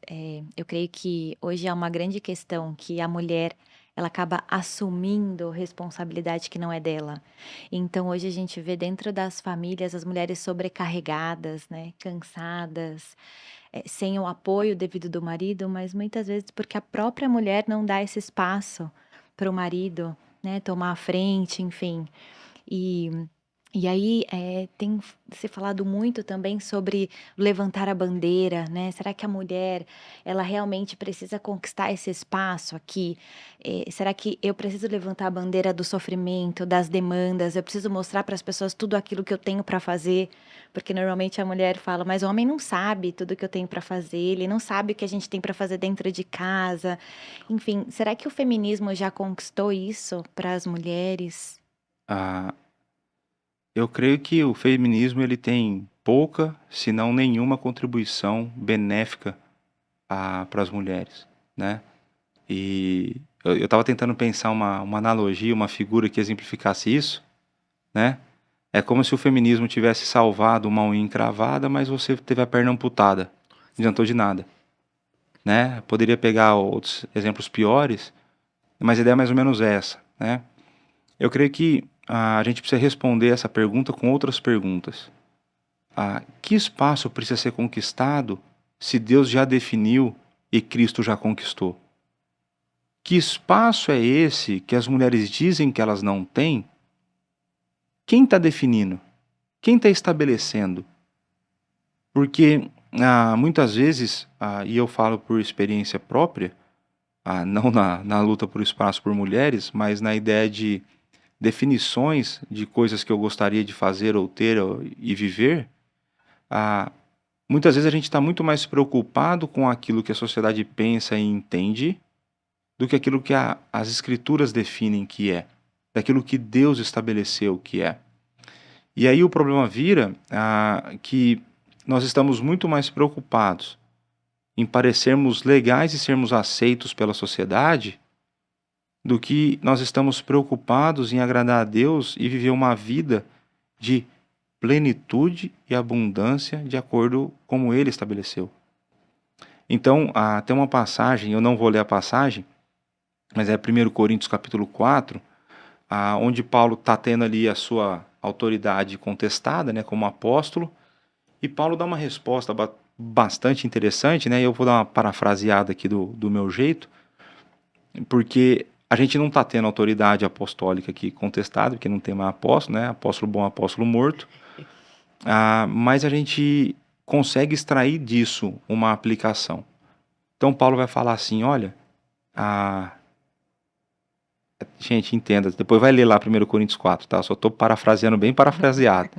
eu creio que hoje é uma grande questão que a mulher ela acaba assumindo responsabilidade que não é dela. Então hoje a gente vê dentro das famílias as mulheres sobrecarregadas, né, cansadas, sem o apoio devido do marido, mas muitas vezes porque a própria mulher não dá esse espaço para o marido, né, tomar a frente, enfim. E e aí, tem se falado muito também sobre levantar a bandeira, né, será que a mulher, ela realmente precisa conquistar esse espaço aqui? Será que eu preciso levantar a bandeira do sofrimento, das demandas, eu preciso mostrar para as pessoas tudo aquilo que eu tenho para fazer? Porque normalmente a mulher fala: "Mas o homem não sabe tudo que eu tenho para fazer, ele não sabe o que a gente tem para fazer dentro de casa". Enfim, será que o feminismo já conquistou isso para as mulheres? Ah, eu creio que o feminismo ele tem pouca, se não nenhuma contribuição benéfica para as mulheres, né? E eu estava tentando pensar uma analogia, uma figura que exemplificasse isso, né? É como se o feminismo tivesse salvado uma unha encravada, mas você teve a perna amputada. Não adiantou de nada, né? Poderia pegar outros exemplos piores, mas a ideia é mais ou menos essa, né? Eu creio que a gente precisa responder essa pergunta com outras perguntas. Que espaço precisa ser conquistado se Deus já definiu e Cristo já conquistou? Que espaço é esse que as mulheres dizem que elas não têm? Quem está definindo? Quem está estabelecendo? Porque muitas vezes, e eu falo por experiência própria, não na luta por espaço por mulheres, mas na ideia de definições de coisas que eu gostaria de fazer ou ter e viver, ah, muitas vezes a gente está muito mais preocupado com aquilo que a sociedade pensa e entende do que aquilo que as escrituras definem que é, daquilo que Deus estabeleceu que é. E aí o problema vira que nós estamos muito mais preocupados em parecermos legais e sermos aceitos pela sociedade do que nós estamos preocupados em agradar a Deus e viver uma vida de plenitude e abundância de acordo com como Ele estabeleceu. Então, tem uma passagem, eu não vou ler a passagem, mas é 1 Coríntios capítulo 4, onde Paulo está tendo ali a sua autoridade contestada, né, como apóstolo, e Paulo dá uma resposta bastante interessante, né, e eu vou dar uma parafraseada aqui do meu jeito, porque a gente não está tendo autoridade apostólica aqui contestada, porque não tem mais apóstolo, né, apóstolo bom, apóstolo morto, mas a gente consegue extrair disso uma aplicação. Então Paulo vai falar assim, olha, gente, entenda, depois vai ler lá 1 Coríntios 4, tá? Só estou parafraseando bem parafraseado.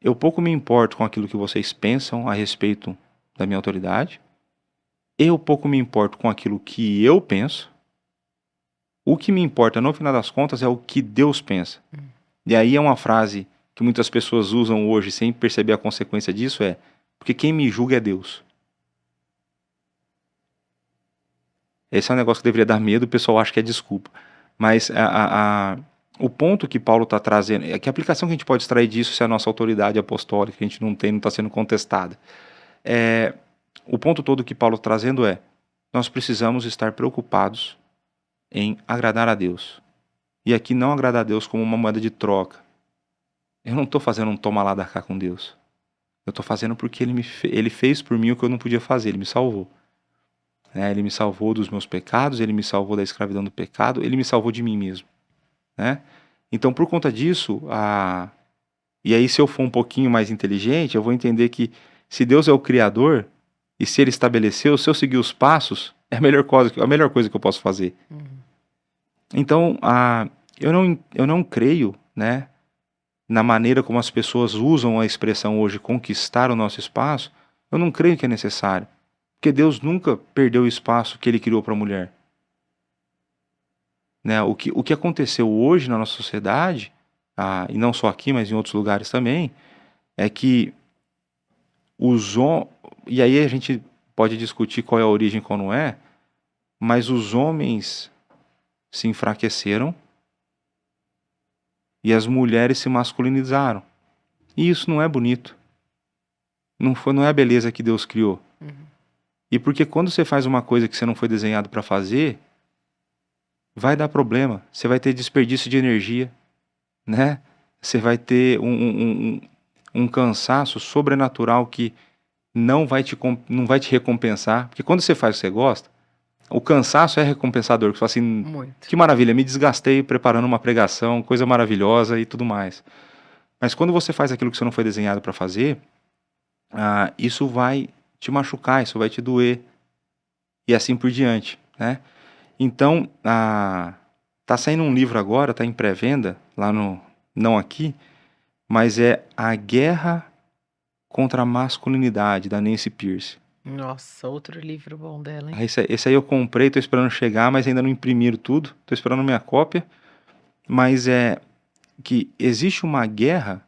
Eu pouco me importo com aquilo que vocês pensam a respeito da minha autoridade. Eu pouco me importo com aquilo que eu penso. O que me importa, no final das contas, é o que Deus pensa. E aí é uma frase que muitas pessoas usam hoje sem perceber a consequência disso, porque quem me julga é Deus. Esse é um negócio que deveria dar medo, o pessoal acha que é desculpa. Mas o ponto que Paulo está trazendo, que a aplicação que a gente pode extrair disso se a nossa autoridade apostólica, que a gente não tem, não está sendo contestada. O ponto todo que Paulo está trazendo nós precisamos estar preocupados em agradar a Deus. E aqui não agradar a Deus como uma moeda de troca. Eu não estou fazendo um toma lá da cá com Deus. Eu estou fazendo porque Ele fez por mim o que eu não podia fazer, Ele me salvou. Ele me salvou dos meus pecados, Ele me salvou da escravidão do pecado, Ele me salvou de mim mesmo. Então, por conta disso, e aí se eu for um pouquinho mais inteligente, eu vou entender que se Deus é o Criador, e se Ele estabeleceu, se eu seguir os passos, é a melhor coisa que eu posso fazer. Então, eu não creio, na maneira como as pessoas usam a expressão hoje, conquistar o nosso espaço, eu não creio que é necessário. Porque Deus nunca perdeu o espaço que Ele criou para a mulher. O que aconteceu hoje na nossa sociedade, e não só aqui, mas em outros lugares também, é que e aí a gente pode discutir qual é a origem e qual não é, mas os homens se enfraqueceram e as mulheres se masculinizaram. E isso não é bonito. Não é a beleza que Deus criou. E porque quando você faz uma coisa que você não foi desenhado para fazer, vai dar problema. Você vai ter desperdício de energia, Você vai ter um cansaço sobrenatural que não vai te recompensar. Porque quando você faz o que você gosta, o cansaço é recompensador. Você fala assim, Muito. Que maravilha, me desgastei preparando uma pregação, coisa maravilhosa e tudo mais. Mas quando você faz aquilo que você não foi desenhado para fazer, isso vai te machucar, isso vai te doer. E assim por diante, Então, tá saindo um livro agora, tá em pré-venda, lá não aqui, mas é A Guerra contra a Masculinidade, da Nancy Pierce. Nossa, outro livro bom dela, hein? Esse aí eu comprei, tô esperando chegar, mas ainda não imprimiram tudo, tô esperando minha cópia, mas é que existe uma guerra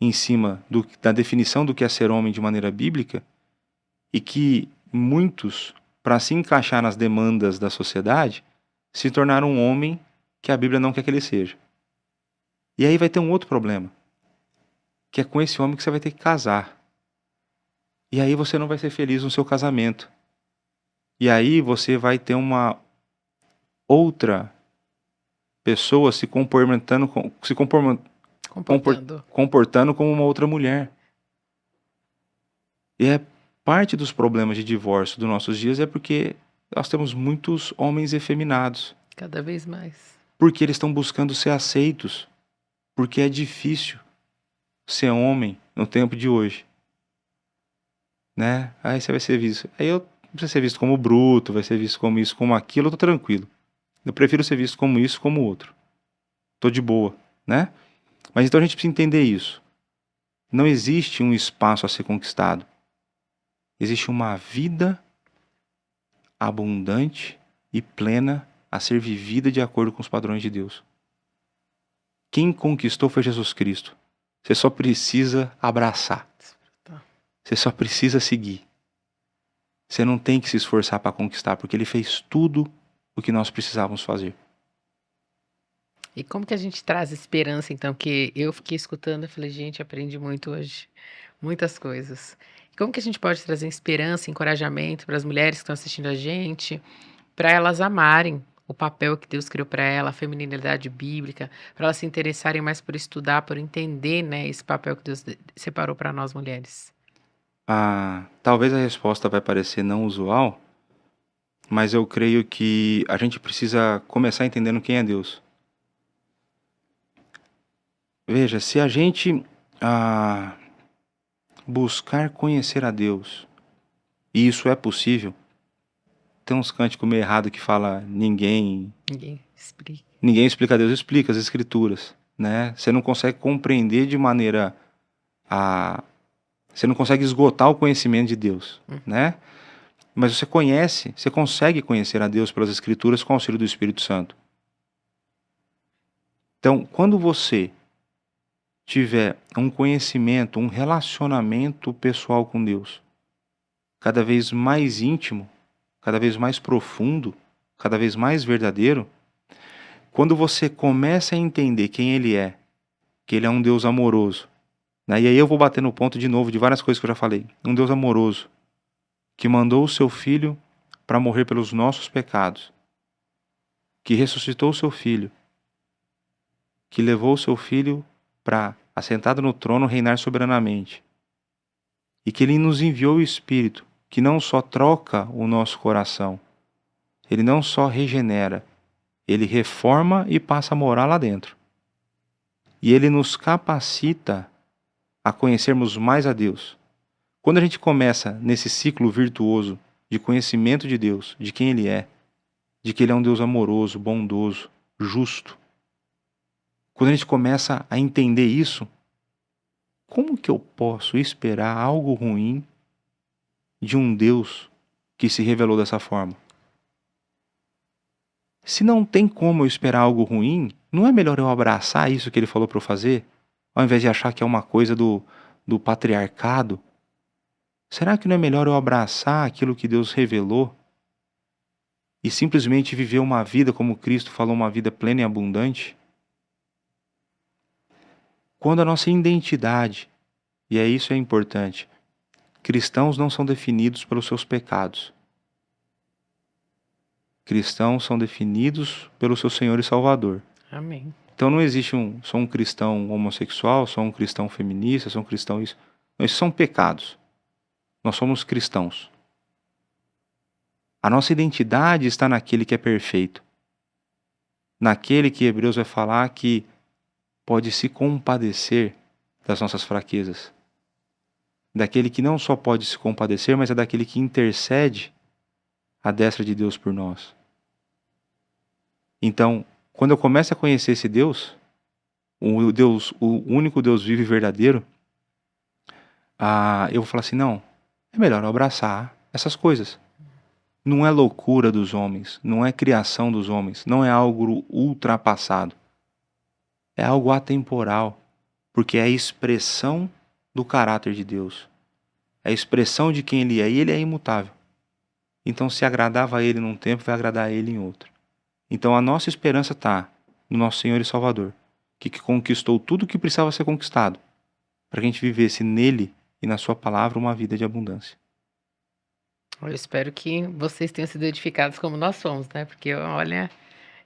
em cima da definição do que é ser homem de maneira bíblica, e que muitos, para se encaixar nas demandas da sociedade, se tornaram um homem que a Bíblia não quer que ele seja. E aí vai ter um outro problema, que é com esse homem que você vai ter que casar. E aí você não vai ser feliz no seu casamento. E aí você vai ter uma outra pessoa se comportando como uma outra mulher. E parte dos problemas de divórcio dos nossos dias é porque nós temos muitos homens efeminados. Cada vez mais. Porque eles estão buscando ser aceitos. Porque é difícil ser homem no tempo de hoje. Aí você vai ser visto. Aí Não precisa ser visto como bruto, vai ser visto como isso, como aquilo, eu tô tranquilo. Eu prefiro ser visto como isso, como outro. Tô de boa, né? Mas então a gente precisa entender isso. Não existe um espaço a ser conquistado. Existe uma vida abundante e plena a ser vivida de acordo com os padrões de Deus. Quem conquistou foi Jesus Cristo. Você só precisa abraçar. Você só precisa seguir. Você não tem que se esforçar para conquistar, porque Ele fez tudo o que nós precisávamos fazer. E como que a gente traz esperança, então? Que eu fiquei escutando, eu falei, gente, aprendi muito hoje, muitas coisas. Como que a gente pode trazer esperança, encorajamento para as mulheres que estão assistindo a gente, para elas amarem o papel que Deus criou para ela, a feminilidade bíblica, para elas se interessarem mais por estudar, por entender, né, esse papel que Deus separou para nós mulheres? Talvez a resposta vai parecer não usual, mas eu creio que a gente precisa começar entendendo quem é Deus. Veja, se a gente buscar conhecer a Deus, e isso é possível, tem uns cânticos meio errado que fala ninguém explica a Deus, explica as escrituras, né? Você não consegue compreender de maneira você não consegue esgotar o conhecimento de Deus, né? Mas você consegue conhecer a Deus pelas escrituras com o auxílio do Espírito Santo. Então, quando você tiver um conhecimento, um relacionamento pessoal com Deus, cada vez mais íntimo, cada vez mais profundo, cada vez mais verdadeiro, quando você começa a entender quem Ele é, que Ele é um Deus amoroso, né? E aí eu vou bater no ponto de novo de várias coisas que eu já falei. Um Deus amoroso, que mandou o seu Filho para morrer pelos nossos pecados, que ressuscitou o seu Filho, que levou o seu Filho para, assentado no trono, reinar soberanamente, e que Ele nos enviou o Espírito, que não só troca o nosso coração, Ele não só regenera, Ele reforma e passa a morar lá dentro. E Ele nos capacita a conhecermos mais a Deus. Quando a gente começa nesse ciclo virtuoso de conhecimento de Deus, de quem Ele é, de que Ele é um Deus amoroso, bondoso, justo, quando a gente começa a entender isso, como que eu posso esperar algo ruim de um Deus que se revelou dessa forma? Se não tem como eu esperar algo ruim, não é melhor eu abraçar isso que Ele falou para eu fazer, ao invés de achar que é uma coisa do patriarcado? Será que não é melhor eu abraçar aquilo que Deus revelou e simplesmente viver uma vida como Cristo falou, uma vida plena e abundante? Quando a nossa identidade, e isso é importante, cristãos não são definidos pelos seus pecados. Cristãos são definidos pelo seu Senhor e Salvador. Amém. Então não existe sou um cristão homossexual, sou um cristão feminista, sou um cristão isso. Não, esses são pecados. Nós somos cristãos. A nossa identidade está naquele que é perfeito. Naquele que Hebreus vai falar que pode se compadecer das nossas fraquezas. Daquele que não só pode se compadecer, mas é daquele que intercede à destra de Deus por nós. Então, quando eu começo a conhecer esse Deus, o único Deus vivo e verdadeiro, eu vou falar assim, não, é melhor eu abraçar essas coisas. Não é loucura dos homens, não é criação dos homens, não é algo ultrapassado. É algo atemporal, porque é a expressão do caráter de Deus. É a expressão de quem Ele é, e Ele é imutável. Então, se agradava a Ele num tempo, vai agradar a Ele em outro. Então, a nossa esperança está no nosso Senhor e Salvador, que conquistou tudo o que precisava ser conquistado, para que a gente vivesse nele e na sua palavra uma vida de abundância. Eu espero que vocês tenham sido edificados como nós somos, né? Porque, olha,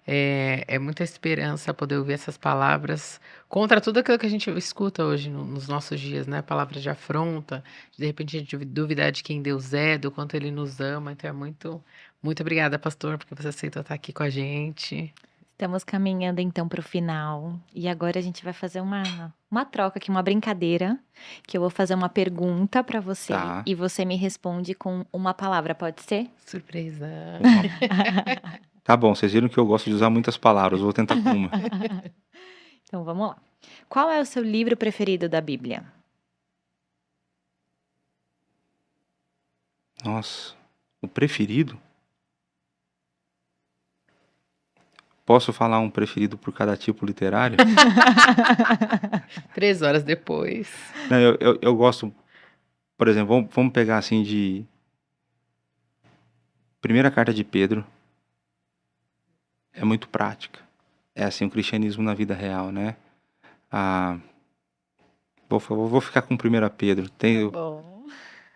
é muita esperança poder ouvir essas palavras contra tudo aquilo que a gente escuta hoje nos nossos dias, né? Palavras de afronta, de repente a gente duvidar de quem Deus é, do quanto Ele nos ama. Então é muito obrigada, pastor, porque você aceitou estar aqui com a gente. Estamos caminhando então para o final. E agora a gente vai fazer uma troca aqui, uma brincadeira. Que eu vou fazer uma pergunta para você Tá. e você me responde com uma palavra, pode ser? Surpresa. Tá bom, vocês viram que eu gosto de usar muitas palavras, vou tentar com uma. Então vamos lá. Qual é o seu livro preferido da Bíblia? Nossa, o preferido? Posso falar um preferido por cada tipo literário? 3 horas depois. Não, eu gosto, por exemplo, vamos pegar assim de primeira carta de Pedro, é muito prática. É assim, o cristianismo na vida real, né? Ah, vou ficar com 1 Pedro, Bom.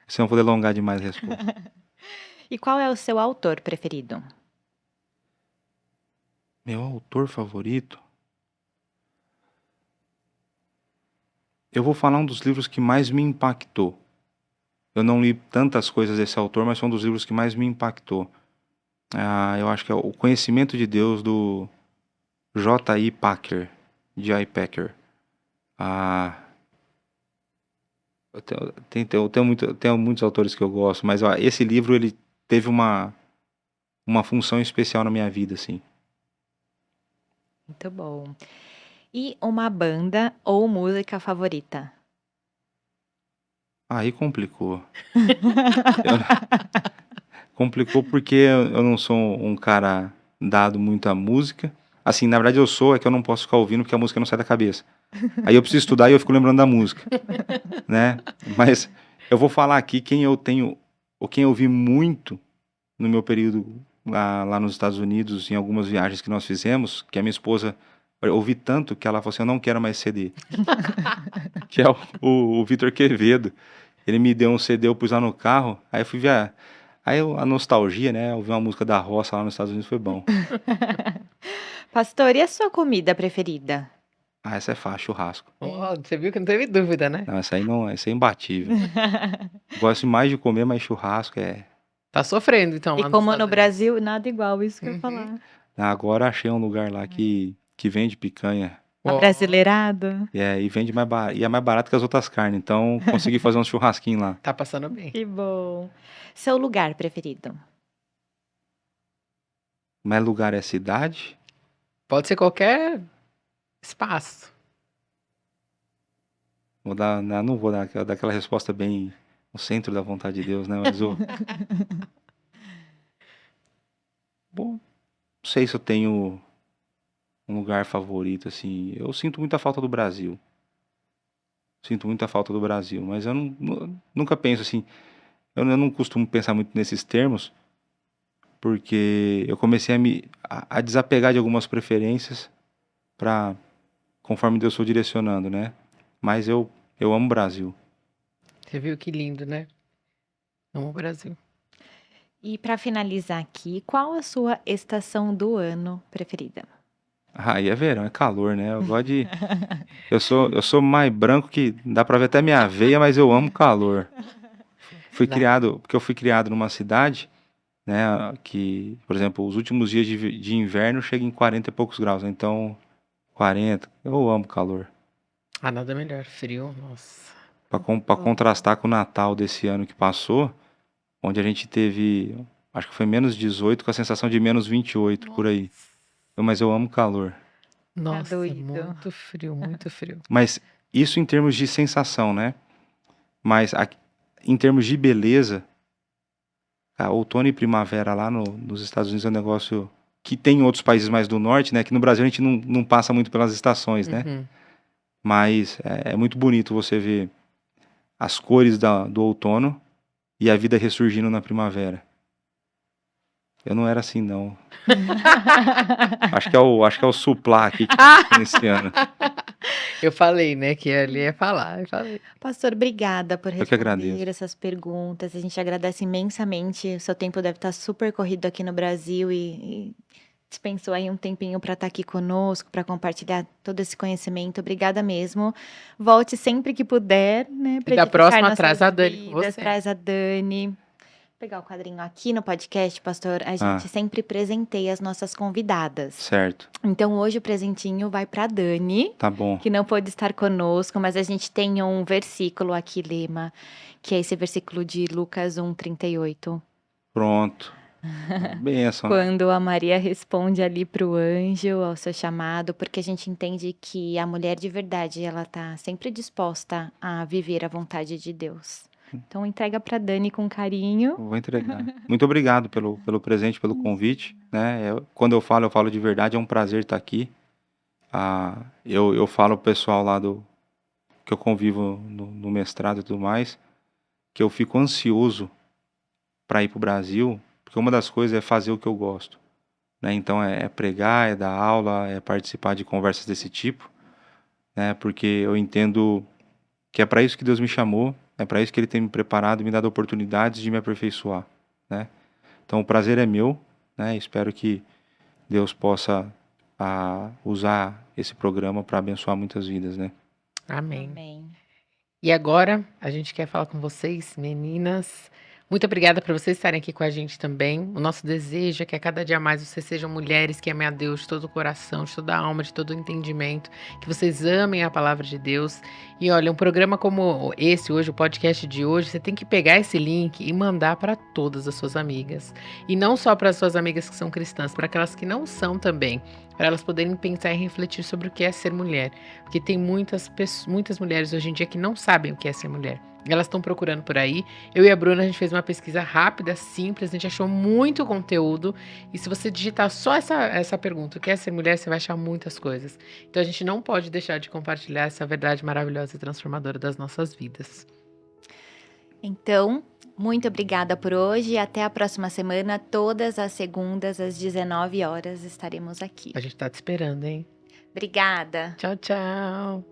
senão eu vou delongar demais a resposta. E qual é o seu autor preferido? Meu autor favorito? Eu vou falar um dos livros que mais me impactou. Eu não li tantas coisas desse autor, mas foi um dos livros que mais me impactou. Eu acho que é O Conhecimento de Deus, do J.I. Packer. J.I. Packer. Eu tenho muitos autores que eu gosto, mas esse livro ele teve uma função especial na minha vida, assim. Muito bom. E uma banda ou música favorita? Aí complicou. Complicou porque eu não sou um cara dado muito à música. Assim, na verdade eu sou, é que eu não posso ficar ouvindo porque a música não sai da cabeça. Aí eu preciso estudar e eu fico lembrando da música, né? Mas eu vou falar aqui quem eu vi muito no meu período lá nos Estados Unidos, em algumas viagens que nós fizemos, que a minha esposa, eu ouvi tanto que ela falou assim, eu não quero mais CD. Que é o Vitor Quevedo. Ele me deu um CD, eu pus lá no carro, aí eu fui ver a nostalgia, né? Ouvir uma música da roça lá nos Estados Unidos foi bom. Pastor, e a sua comida preferida? Essa é fácil, churrasco. Ó, você viu que não teve dúvida, né? Não, essa é imbatível. Gosto mais de comer, mas churrasco é... Tá sofrendo, então, E lá nos como no Estados Unidos. Brasil, nada igual, isso que eu ia Uhum. falar. Agora achei um lugar lá que vende picanha. Tá Ó, brasileirado? E vende mais barato, e é mais barato que as outras carnes. Então, consegui fazer um churrasquinho lá. tá passando bem. Que bom. Seu lugar preferido? Mas lugar é cidade? Pode ser qualquer espaço. Não vou dar aquela resposta bem no centro da vontade de Deus, né? Mas bom, não sei se eu tenho um lugar favorito, assim. Eu sinto muita falta do Brasil. Sinto muita falta do Brasil, mas eu nunca penso assim. Eu não costumo pensar muito nesses termos, porque eu comecei a desapegar de algumas preferências para conforme Deus for direcionando, né? Mas eu amo o Brasil. Você viu que lindo, né? Amo o Brasil. E para finalizar aqui, qual a sua estação do ano preferida? Aí é verão, é calor, né? Eu gosto de. Eu sou mais branco que dá pra ver até minha veia, mas eu amo calor. Porque eu fui criado numa cidade, né? Que, por exemplo, os últimos dias de inverno chega em 40 e poucos graus, né? Então, 40. Eu amo calor. Nada melhor. Frio, nossa. Pra contrastar com o Natal desse ano que passou, onde a gente teve, acho que foi menos 18 com a sensação de menos 28 por aí. Mas eu amo calor. Nossa, é doido. muito frio, muito frio. Mas isso em termos de sensação, né? Mas em termos de beleza, outono e primavera lá nos Estados Unidos é um negócio que tem em outros países mais do norte, né? Que no Brasil a gente não passa muito pelas estações, né? Uhum. Mas é muito bonito você ver as cores do outono e a vida ressurgindo na primavera. Eu não era assim, não. Acho que é o Suplá aqui que tá iniciando. Eu falei, né, que ali ia falar. Eu falei. Pastor, obrigada por Eu que agradeço. responder essas perguntas. A gente agradece imensamente. O seu tempo deve estar super corrido aqui no Brasil e dispensou aí um tempinho para estar aqui conosco, para compartilhar todo esse conhecimento. Obrigada mesmo. Volte sempre que puder, né? E da edificar próxima nossas traz a Dani com vidas, você. Traz a Dani. pegar o quadrinho aqui no podcast, pastor, a Ah, gente sempre presenteia as nossas convidadas. certo. Então, hoje o presentinho vai para Dani, Tá bom. que não pôde estar conosco, mas a gente tem um versículo aqui, Lema, que é esse versículo de Lucas 1:38. Pronto. Benção. Quando a Maria responde ali para o anjo ao seu chamado, porque a gente entende que a mulher de verdade, ela tá sempre disposta a viver a vontade de Deus. Então, entrega para Dani com carinho. Vou entregar. Muito obrigado pelo presente, pelo convite, né? Quando eu falo de verdade, é um prazer estar aqui. Eu falo pro pessoal lá que eu convivo no mestrado e tudo mais, que eu fico ansioso para ir pro Brasil, porque uma das coisas é fazer o que eu gosto, né? Então é pregar, é dar aula, é participar de conversas desse tipo, né? Porque eu entendo que é para isso que Deus me chamou, é para isso que Ele tem me preparado e me dado oportunidades de me aperfeiçoar, né? Então o prazer é meu, né? Espero que Deus possa usar esse programa para abençoar muitas vidas, né? Amém. Amém. E agora, a gente quer falar com vocês, meninas. Muito obrigada por vocês estarem aqui com a gente também. O nosso desejo é que a cada dia mais vocês sejam mulheres que amem a Deus de todo o coração, de toda a alma, de todo o entendimento, que vocês amem a palavra de Deus. E olha, um programa como esse hoje, o podcast de hoje, você tem que pegar esse link e mandar para todas as suas amigas. E não só para as suas amigas que são cristãs, para aquelas que não são também, para elas poderem pensar e refletir sobre o que é ser mulher. Porque tem muitas mulheres hoje em dia que não sabem o que é ser mulher. Elas estão procurando por aí. Eu e a Bruna, a gente fez uma pesquisa rápida, simples, a gente achou muito conteúdo. E se você digitar só essa pergunta, o que é ser mulher, você vai achar muitas coisas. Então a gente não pode deixar de compartilhar essa verdade maravilhosa e transformadora das nossas vidas. Então, muito obrigada por hoje e até a próxima semana. Todas as segundas, às 19 horas, estaremos aqui. A gente tá te esperando, hein? Obrigada. Tchau, tchau.